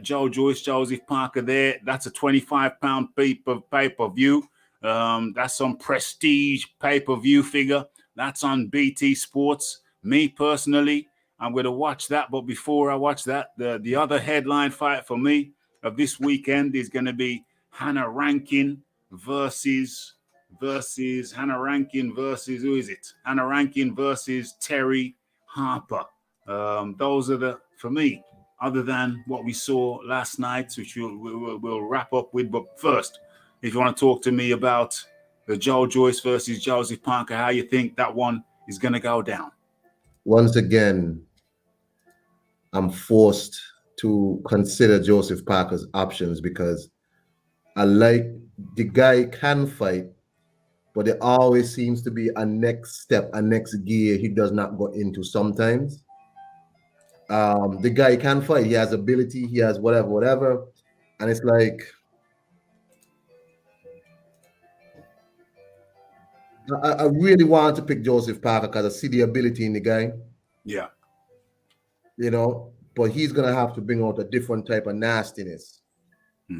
Joyce, Joseph Parker there. That's a 25-pound pay-per-view. That's some prestige pay-per-view figure. That's on BT Sports. Me personally, I'm going to watch that. But before I watch that, the other headline fight for me of this weekend is going to be Hannah Rankin versus Hannah Rankin versus who is it? Hannah Rankin versus Terry Harper. Those are for me, other than what we saw last night, which we'll wrap up with. But first, if you want to talk to me about the Joyce versus Joseph Parker, how you think that one is going to go down? Once again, I'm forced to consider Joseph Parker's options because the guy can fight, but there always seems to be a next step, a next gear he does not go into sometimes. The guy can fight. He has ability. He has whatever. And it's like, I really want to pick Joseph Parker because I see the ability in the guy. Yeah. But he's going to have to bring out a different type of nastiness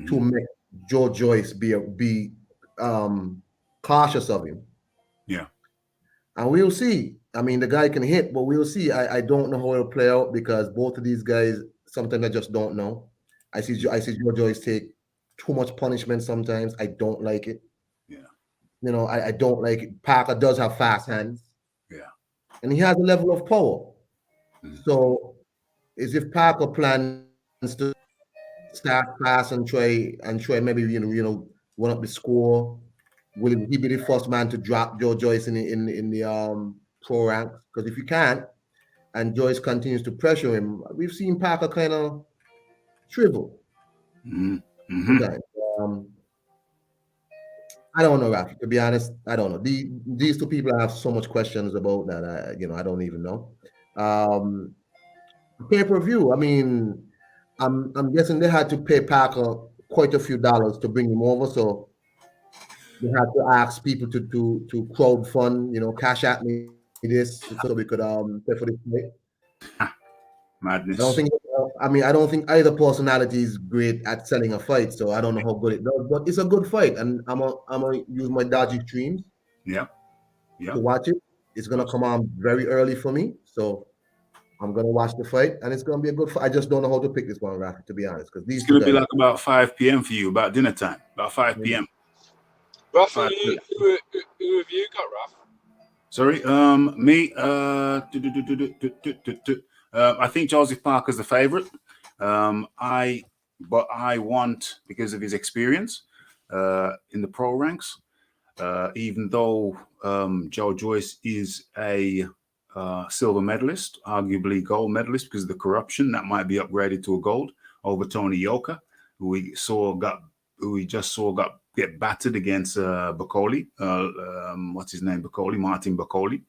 to make Joyce be cautious of him. Yeah. And we'll see. I mean, the guy can hit, but we'll see. I don't know how it'll play out because both of these guys, sometimes I just don't know. I see Joyce take too much punishment sometimes. I don't like it. Yeah. I don't like it. Parker does have fast hands. Yeah. And he has a level of power. So is if Parker plans to start fast and try maybe run up the score, will he be the first man to drop Joyce in the pro rank? Because if you can't, and Joyce continues to pressure him, we've seen Parker kind of shrivel. I don't know, Raf. To be honest, I don't know. These two people I have so much questions about that I don't even know. Pay-per-view. I mean, I'm guessing they had to pay Parker quite a few dollars to bring him over, so they had to ask people to crowd fund, cash at me this so we could pay for this fight. Madness. I don't think either personality is great at selling a fight, so I don't know how good it does, but it's a good fight, and I'm gonna use my dodgy streams Yeah. to watch it. It's gonna come on very early for me, so I'm gonna watch the fight, and it's gonna be a good fight. I just don't know how to pick this one, Rafi, to be honest, because It's gonna be like about 5 p.m. for you, about dinner time, about 5 p.m. Raf, who have you got, Raf? Sorry, me. I think Joseph Parker's the favorite. I want, because of his experience in the pro ranks, even though Joe Joyce is a silver medalist, arguably gold medalist because of the corruption, that might be upgraded to a gold over Tony Yoka, who we just saw got get battered against Bacoli. What's his name? Martin Bacoli.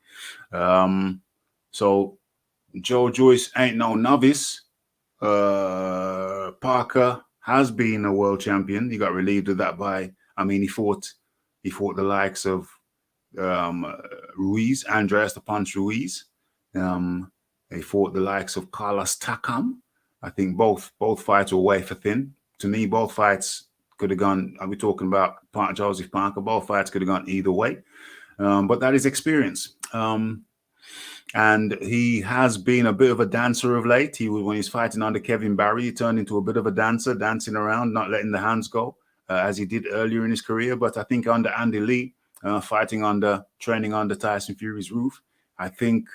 So Joe Joyce ain't no novice. Parker has been a world champion. He got relieved of that he fought the likes of Ruiz, Andreas the Punch Ruiz. He fought the likes of Carlos Takam. I think both fights were wafer thin. To me, both fights could have gone. Are we talking about Joseph Parker? Both fights could have gone either way. But that is experience. And he has been a bit of a dancer of late. When he's fighting under Kevin Barry, he turned into a bit of a dancer, dancing around, not letting the hands go, as he did earlier in his career. But I think under Andy Lee, training under Tyson Fury's roof, I think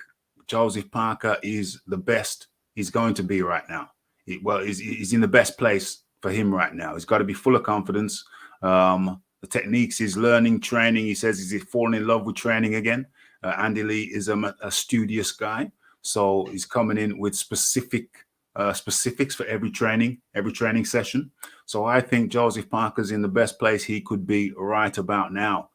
Joseph Parker is the best he's going to be right now. He's in the best place for him right now. He's got to be full of confidence. The techniques he's learning, training, he says he's fallen in love with training again. Andy Lee is a studious guy, so he's coming in with specifics for every training session. So I think Joseph Parker's in the best place he could be right about now.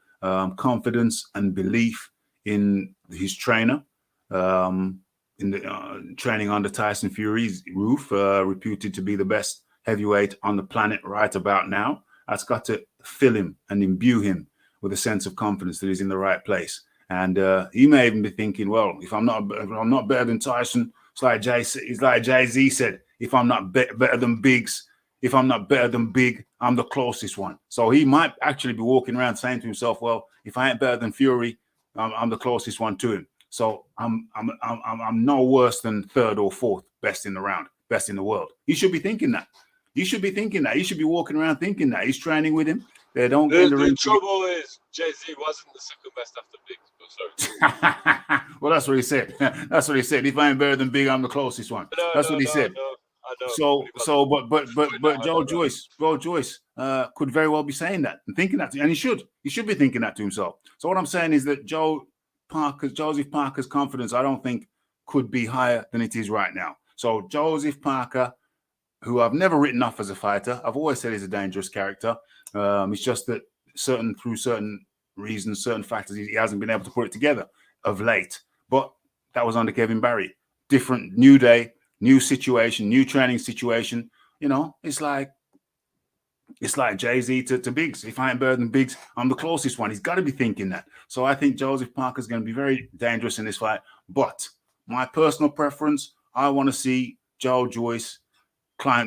Confidence and belief in his trainer, in the training under Tyson Fury's roof, reputed to be the best heavyweight on the planet right about now. That's got to fill him and imbue him with a sense of confidence that he's in the right place. And he may even be thinking, well, if I'm not better than Tyson, it's like Jay-Z said, if I'm not better than Biggs, if I'm not better than Big, I'm the closest one. So he might actually be walking around saying to himself, well, if I ain't better than Fury, I'm the closest one to him. So I'm no worse than third or fourth best in the round, best in the world. He should be thinking that. He should be walking around thinking that. He's training with him. They don't get in the ring. The trouble is Jay-Z wasn't the second best after Big. Sorry. Well, that's what he said. That's what he said. If I ain't better than Big, I'm the closest one. That's what he said. But Joe Joyce could very well be saying that and thinking that, and he should be thinking that to himself. So what I'm saying is that Joseph Parker's confidence, I don't think could be higher than it is right now. So Joseph Parker, who I've never written off as a fighter, I've always said he's a dangerous character. It's just that through certain reasons, certain factors, he hasn't been able to put it together of late. But that was under Kevin Barry. Different, new day, new situation, new training situation. It's like Jay-Z to Biggs. If I ain't better than Biggs, I'm the closest one. He's got to be thinking that. So I think Joseph Parker's going to be very dangerous in this fight. But my personal preference, I want to see Joe Joyce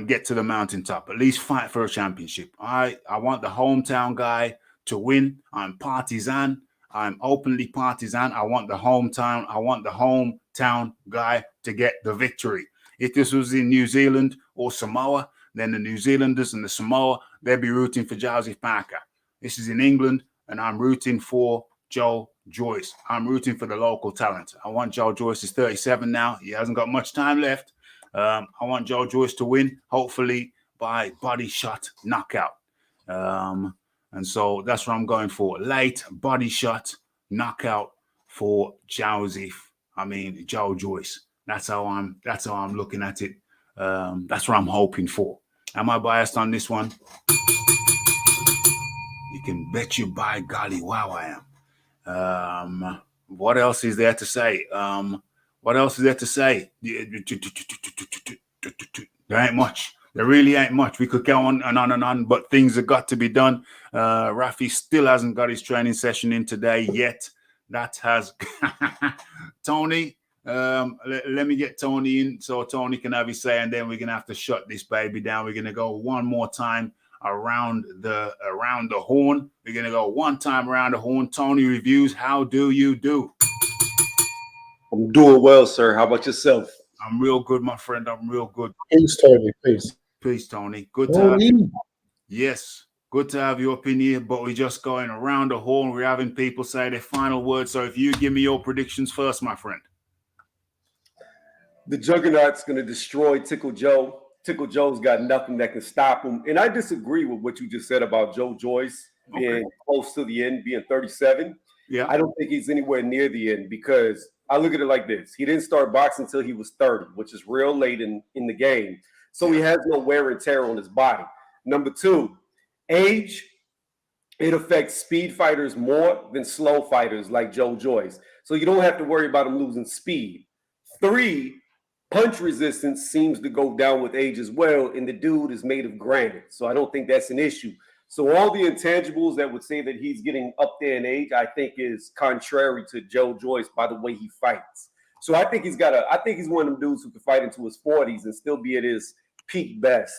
get to the mountaintop, at least fight for a championship. I want the hometown guy to win. I'm partisan. I'm openly partisan. I want the hometown guy to get the victory. If this was in New Zealand or Samoa, then the New Zealanders and the Samoa, they'd be rooting for Joseph Parker. This is in England, and I'm rooting for Joe Joyce. I'm rooting for the local talent. I want Joe Joyce. He's 37 now. He hasn't got much time left. I want Joe Joyce to win, hopefully by body shot knockout. And so that's what I'm going for. Late body shot knockout for Joe Joyce. That's how I'm looking at it. That's what I'm hoping for. Am I biased on this one? You can bet you by golly, wow, I am. What else is there to say? What else is there to say? There ain't much. There really ain't much. We could go on and on and on, but things have got to be done. Rafi still hasn't got his training session in today yet. That has Tony. Let me get Tony in so Tony can have his say, and then we're gonna have to shut this baby down. We're gonna go one more time around the horn. We're gonna go one time around the horn. Tony reviews. How do you do? I'm doing well, sir. How about yourself? I'm real good, my friend. I'm real good. Peace, Tony. Peace. Peace, Tony. Good to have you. Yes, good to have you up in here, but we're just going around the horn. We're having people say their final words. So if you give me your predictions first, my friend. The Juggernaut's going to destroy Tickle Joe. Tickle Joe's got nothing that can stop him. And I disagree with what you just said about Joe Joyce being close to the end, being 37. Yeah. I don't think he's anywhere near the end because I look at it like this. He didn't start boxing until he was 30, which is real late in the game. So he has no wear and tear on his body. Number two, age, it affects speed fighters more than slow fighters like Joe Joyce. So you don't have to worry about him losing speed. Three, punch resistance seems to go down with age as well, and the dude is made of granite. So I don't think that's an issue. So all the intangibles that would say that he's getting up there in age, I think is contrary to Joe Joyce by the way he fights. So I think he's one of them dudes who could fight into his 40s and still be at his peak best,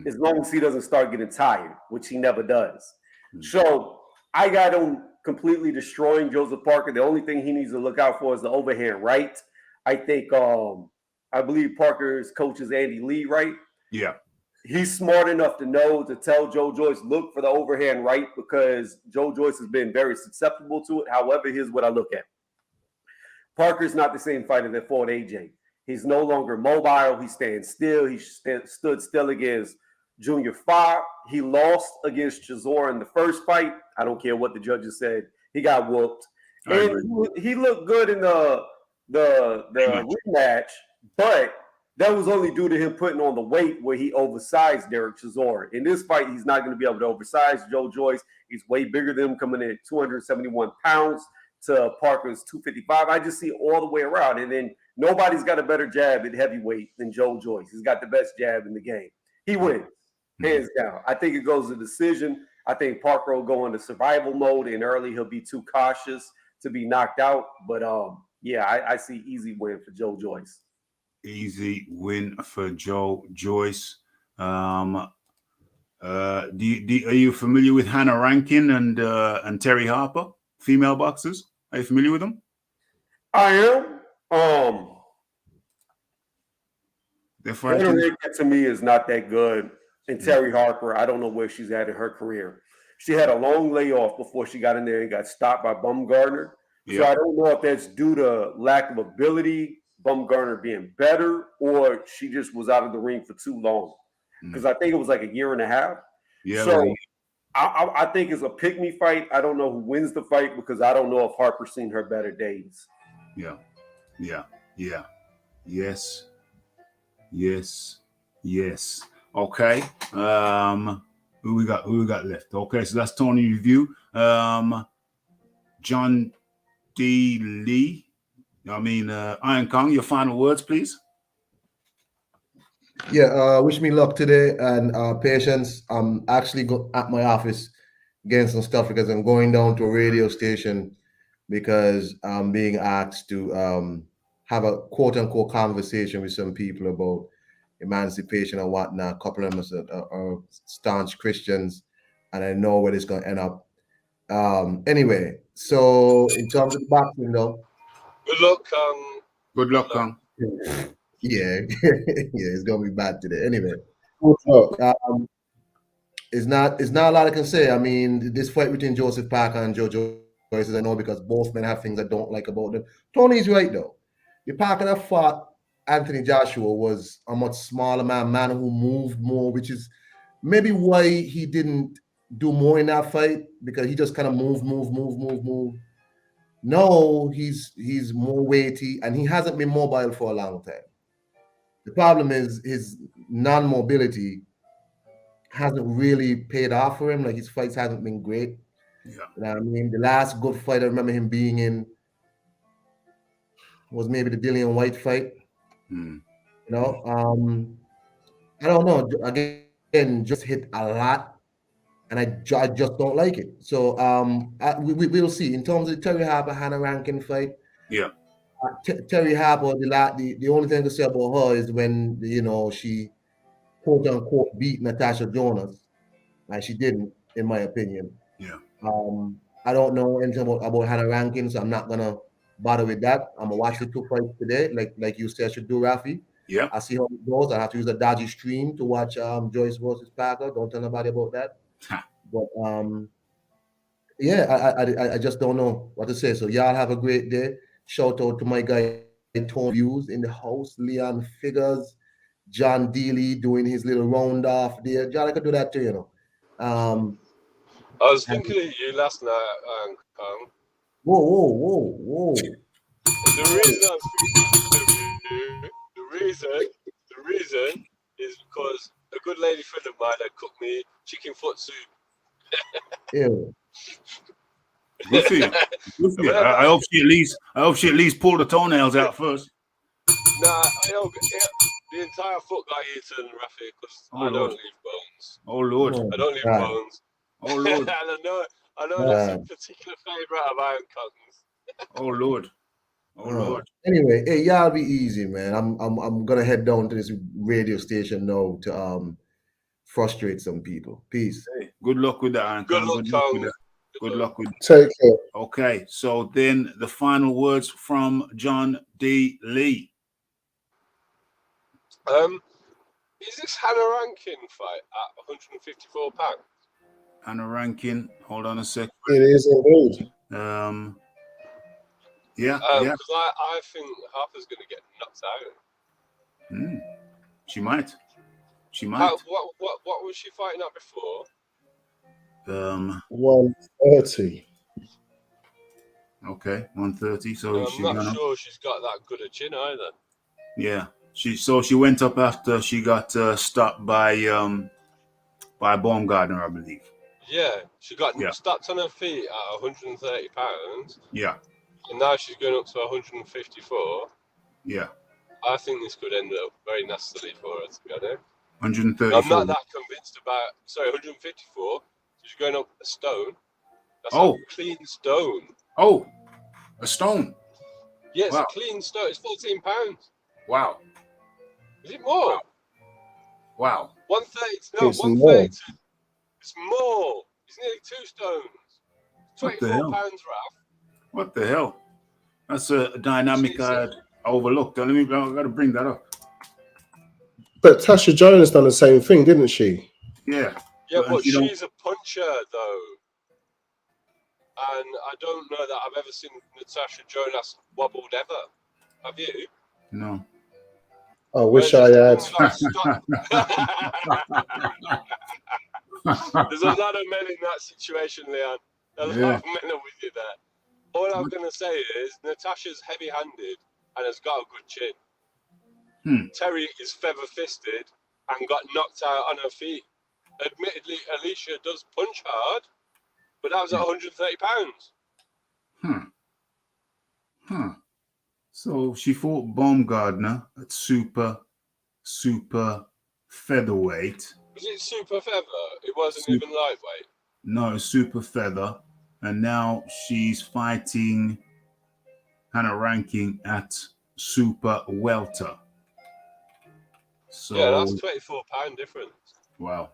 as long as he doesn't start getting tired, which he never does. So I got him completely destroying Joseph Parker. The only thing he needs to look out for is the overhand right. I think I believe Parker's coach is Andy Lee, right? Yeah. He's smart enough to know to tell Joe Joyce, look for the overhand right, because Joe Joyce has been very susceptible to it. However, here's what I look at. Parker's not the same fighter that fought AJ. He's no longer mobile. He stands still. He stood still against Junior Fa. He lost against Chisora in the first fight. I don't care what the judges said. He got whooped. And he looked good in the rematch, but that was only due to him putting on the weight where he oversized Derek Chisora. In this fight, he's not going to be able to oversize Joe Joyce. He's way bigger than him, coming in at 271 pounds to Parker's 255. I just see all the way around. And then nobody's got a better jab at heavyweight than Joe Joyce. He's got the best jab in the game. He wins, hands down. I think it goes to decision. I think Parker will go into survival mode, and early he'll be too cautious to be knocked out. But yeah, I see easy win for Joe Joyce. Easy win for Joe Joyce. Are you familiar with Hannah Rankin and Terry Harper, female boxers? Are you familiar with them? I am. Hannah Rankin to me is not that good, and Terry Harper, I don't know where she's at in her career. She had a long layoff before she got in there and got stopped by Bumgarner. So I don't know if that's due to lack of ability, Bumgarner being better, or she just was out of the ring for too long. Because I think it was like a year and a half. Yeah. So I think it's a pick-me fight. I don't know who wins the fight because I don't know if Harper's seen her better days. Yeah. Yes. Okay. Who we got left? Okay, so that's Tony review. John D. Lee. Iron Kong, your final words, please. Yeah, wish me luck today and patience. I'm actually at my office getting some stuff because I'm going down to a radio station because I'm being asked to have a quote-unquote conversation with some people about emancipation and whatnot. A couple of them are staunch Christians, and I know where it's going to end up. Anyway, so in terms of boxing, though, good luck, Kong. Yeah, it's gonna be bad today. Anyway, it's not a lot I can say. I mean, this fight between Joseph Parker and Joe Joyce, I know because both men have things I don't like about them. Tony's right though. The Parker that fought Anthony Joshua was a much smaller man who moved more, which is maybe why he didn't do more in that fight, because he just kind of move. No, he's more weighty and he hasn't been mobile for a long time. The problem is his non-mobility hasn't really paid off for him. Like his fights haven't been great. Yeah. You know what I mean? The last good fight I remember him being in was maybe the Dillian White fight. Mm. You know, I don't know. Again, just hit a lot, and I just don't like it. So we'll see. In terms of the Terry Harper Hannah Rankin fight, Yeah. Terry Harper, the only thing to say about her is when she quote unquote beat Natasha Jonas, and she didn't, in my opinion. Yeah. I don't know anything about Hannah Rankin, so I'm not gonna bother with that. I'm gonna watch the two fights today, like you said I should do, Rafi. Yeah. I see how it goes. I have to use a dodgy stream to watch Joyce versus Parker. Don't tell nobody about that. But yeah, I just don't know what to say. So y'all have a great day. Shout out to my guy Tone Views in the house, Leon Figures, John Dealey doing his little round off there. John, I could do that too, you know. I was thinking of you last night, Kong. Whoa. The reason I'm thinking of you, the reason is because a good lady friend of mine had cooked me chicken foot soup. Ew. Good for you. Good for you. I hope she at least pulled the toenails out first. Nah, the entire foot got eaten, Rafi, because I don't leave bones. Oh Lord. I don't leave bones. Oh Lord. And I know that's a particular favourite of Iron Cottons. Oh Lord. Oh Lord. Anyway, hey, y'all be easy, man. I'm gonna head down to this radio station now to frustrate some people. Peace. Hey, good luck with that, Iron. Good luck, Kong. Good luck with that. Take care. Okay, so then the final words from John D. Lee. Is this Hannah Rankin fight at 154 pounds? Hannah Rankin, hold on a sec. It is indeed. Yeah. Because I think Harper's going to get knocked out. She might. What was she fighting at before? 130. Okay, 130. So I'm not sure she's got that good a chin either. Yeah. She went up after she got stopped by Baumgartner, I believe. Yeah, she got stopped on her feet at 130 pounds. Yeah. And now she's going up to 154. Yeah. I think this could end up very nastily for her, to be honest. 134. I'm not that convinced about. Sorry, 154. So she's going up a stone. That's a clean stone. Oh, a stone. Yeah, it's a clean stone. It's 14 pounds. Wow. Is it more? Wow. 130. No, It's 132. more. It's more. It's nearly 2 stones. 24 pounds, Ralph. What the hell? That's a dynamic I had overlooked. I got to bring that up. But Tasha Jonas done the same thing, didn't she? Yeah. Yeah, but she's a puncher, though. And I don't know that I've ever seen Natasha Jonas wobbled ever. Have you? No. I wish I had. There's a lot of men in that situation, Leon. A lot of men are with you there. All I'm going to say is Natasha's heavy-handed and has got a good chin. Terry is feather-fisted and got knocked out on her feet. Admittedly, Alicia does punch hard, but that was at 130 pounds. So she fought Baumgartner at super featherweight. Was it super feather? It wasn't even lightweight. No, super feather. And now she's fighting Hannah Rankin at super welter. So yeah, that's £24 difference. Wow.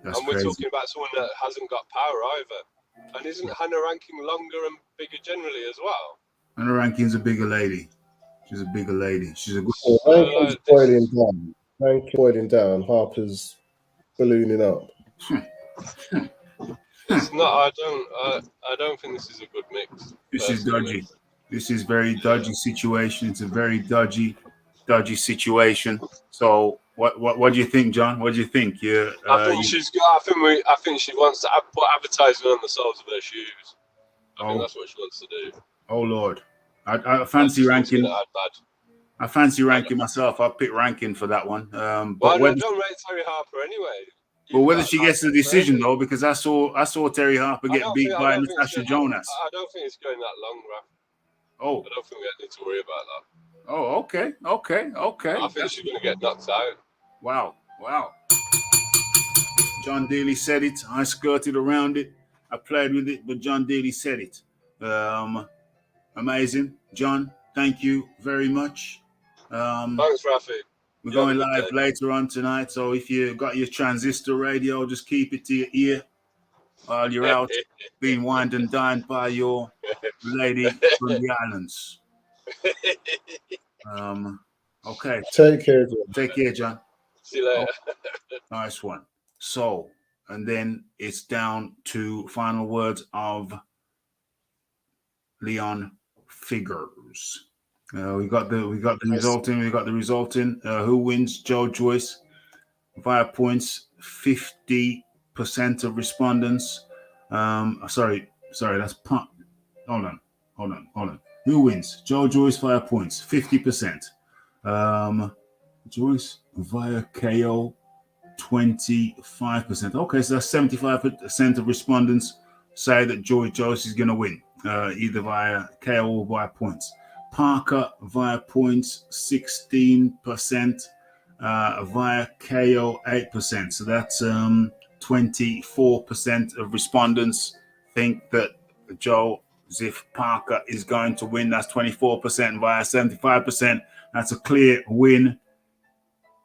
That's and we're crazy. talking about someone that hasn't got power either. And isn't Hannah Rankin longer and bigger generally as well? Hannah Rankin's a bigger lady. She's a bigger lady. She's a good. Rankin's boiling down. Rankin's boiling down. Harper's ballooning up. It's not. I don't think this is a good mix. This is dodgy. This is very dodgy situation. It's a very dodgy situation. So, what do you think, John? What do you think? I think she's got. I think she wants to put advertising on the soles of her shoes. I think that's what she wants to do. Oh Lord, I fancy Rankin. I fancy ranking myself. I'll pick ranking for that one. Well, But I whether, don't rate Terry Harper anyway. but whether Like, she gets the decision though, because I saw Terry Harper I get don't beat think- I by don't think Natasha it's- Jonas. I don't think it's going that long, Raf. Oh, I don't think we need to worry about that. oh, okay. I think she's going to get knocked out. Wow. John Daly said it. I skirted around it. I played with it, but John Daly said it. Amazing. John, thank you very much. Thanks, Rafi. We're You going have a good live day. later on tonight, so if you got your transistor radio, just keep it to your ear while you're out being wined and dined by your lady from the islands. Okay. Take care, John. Take care, John. See you later. Nice one. So, and then it's down to final words of Leon Figures. We got the resulting. We got the resulting. Who wins? Joe Joyce via points. 50% of respondents. Sorry. That's punt. Hold on. Who wins? Joe Joyce via points. 50%. Joyce via KO. 25%. Okay, so that's 75% of respondents say that Joyce is going to win, either via KO or via points. Parker via points 16%, via KO 8%. So that's 24% of respondents think that Joseph Parker is going to win. That's 24% via 75%. That's a clear win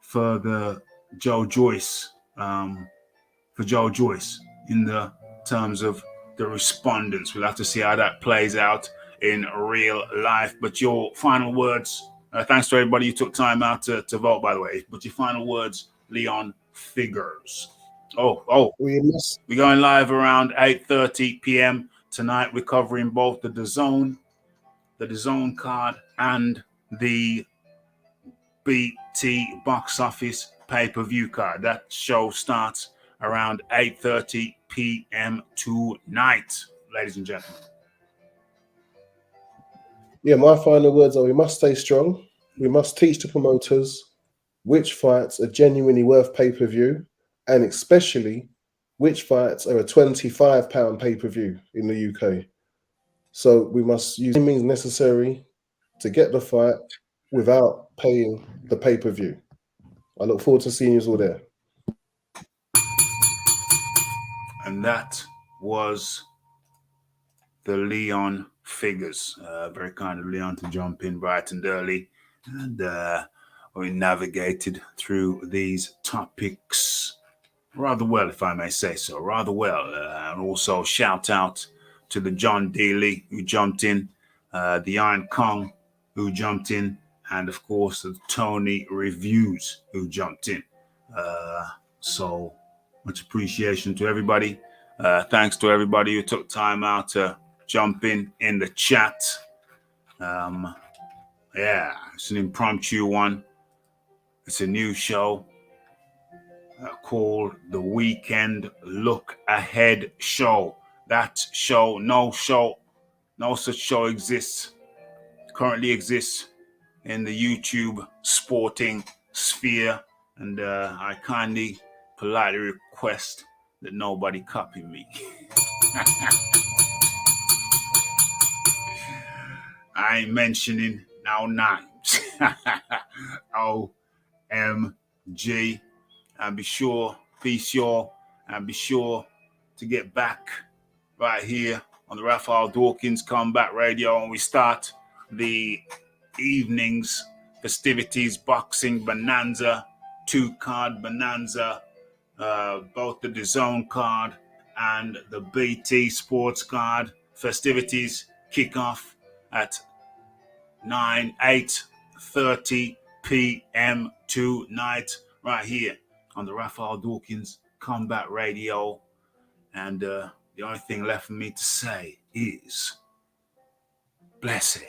for the Joe Joyce, in the terms of the respondents. We'll have to see how that plays out in real life. But your final words, thanks to everybody who took time out to vote, by the way. But your final words, Leon Figures. We're going live around 8:30 p.m. tonight. We're covering both the DAZN card, and the BT box office pay-per-view card. That show starts around 8:30 p.m. tonight, ladies and gentlemen. Yeah, my final words are: we must stay strong. We must teach the promoters which fights are genuinely worth pay-per-view, and especially which fights are a £25 pay-per-view in the UK. So we must use any means necessary to get the fight without paying the pay-per-view. I look forward to seeing you all there. And that was the Leon Figures. Very kind of Leon to jump in bright and early. And we navigated through these topics rather well, if I may say so. Rather well. And also shout out to the John Daly who jumped in, the Iron Kong who jumped in, and of course the Tony Reviews who jumped in. So much appreciation to everybody. Thanks to everybody who took time out to jump in the chat. Yeah, it's an impromptu one. It's a new show called the Weekend Look Ahead Show. That show, no such show currently exists in the YouTube sporting sphere, and I kindly, politely request that nobody copy me. I ain't mentioning no names. OMG. And be sure to get back right here on the Raphael Dawkins Combat Radio, and we start the evening's festivities, boxing bonanza, 2-card bonanza, both the DAZN card and the BT Sports card festivities kick off at 8:30 p.m. tonight, right here on the Raphael Dawkins Combat Radio. And the only thing left for me to say is blessed.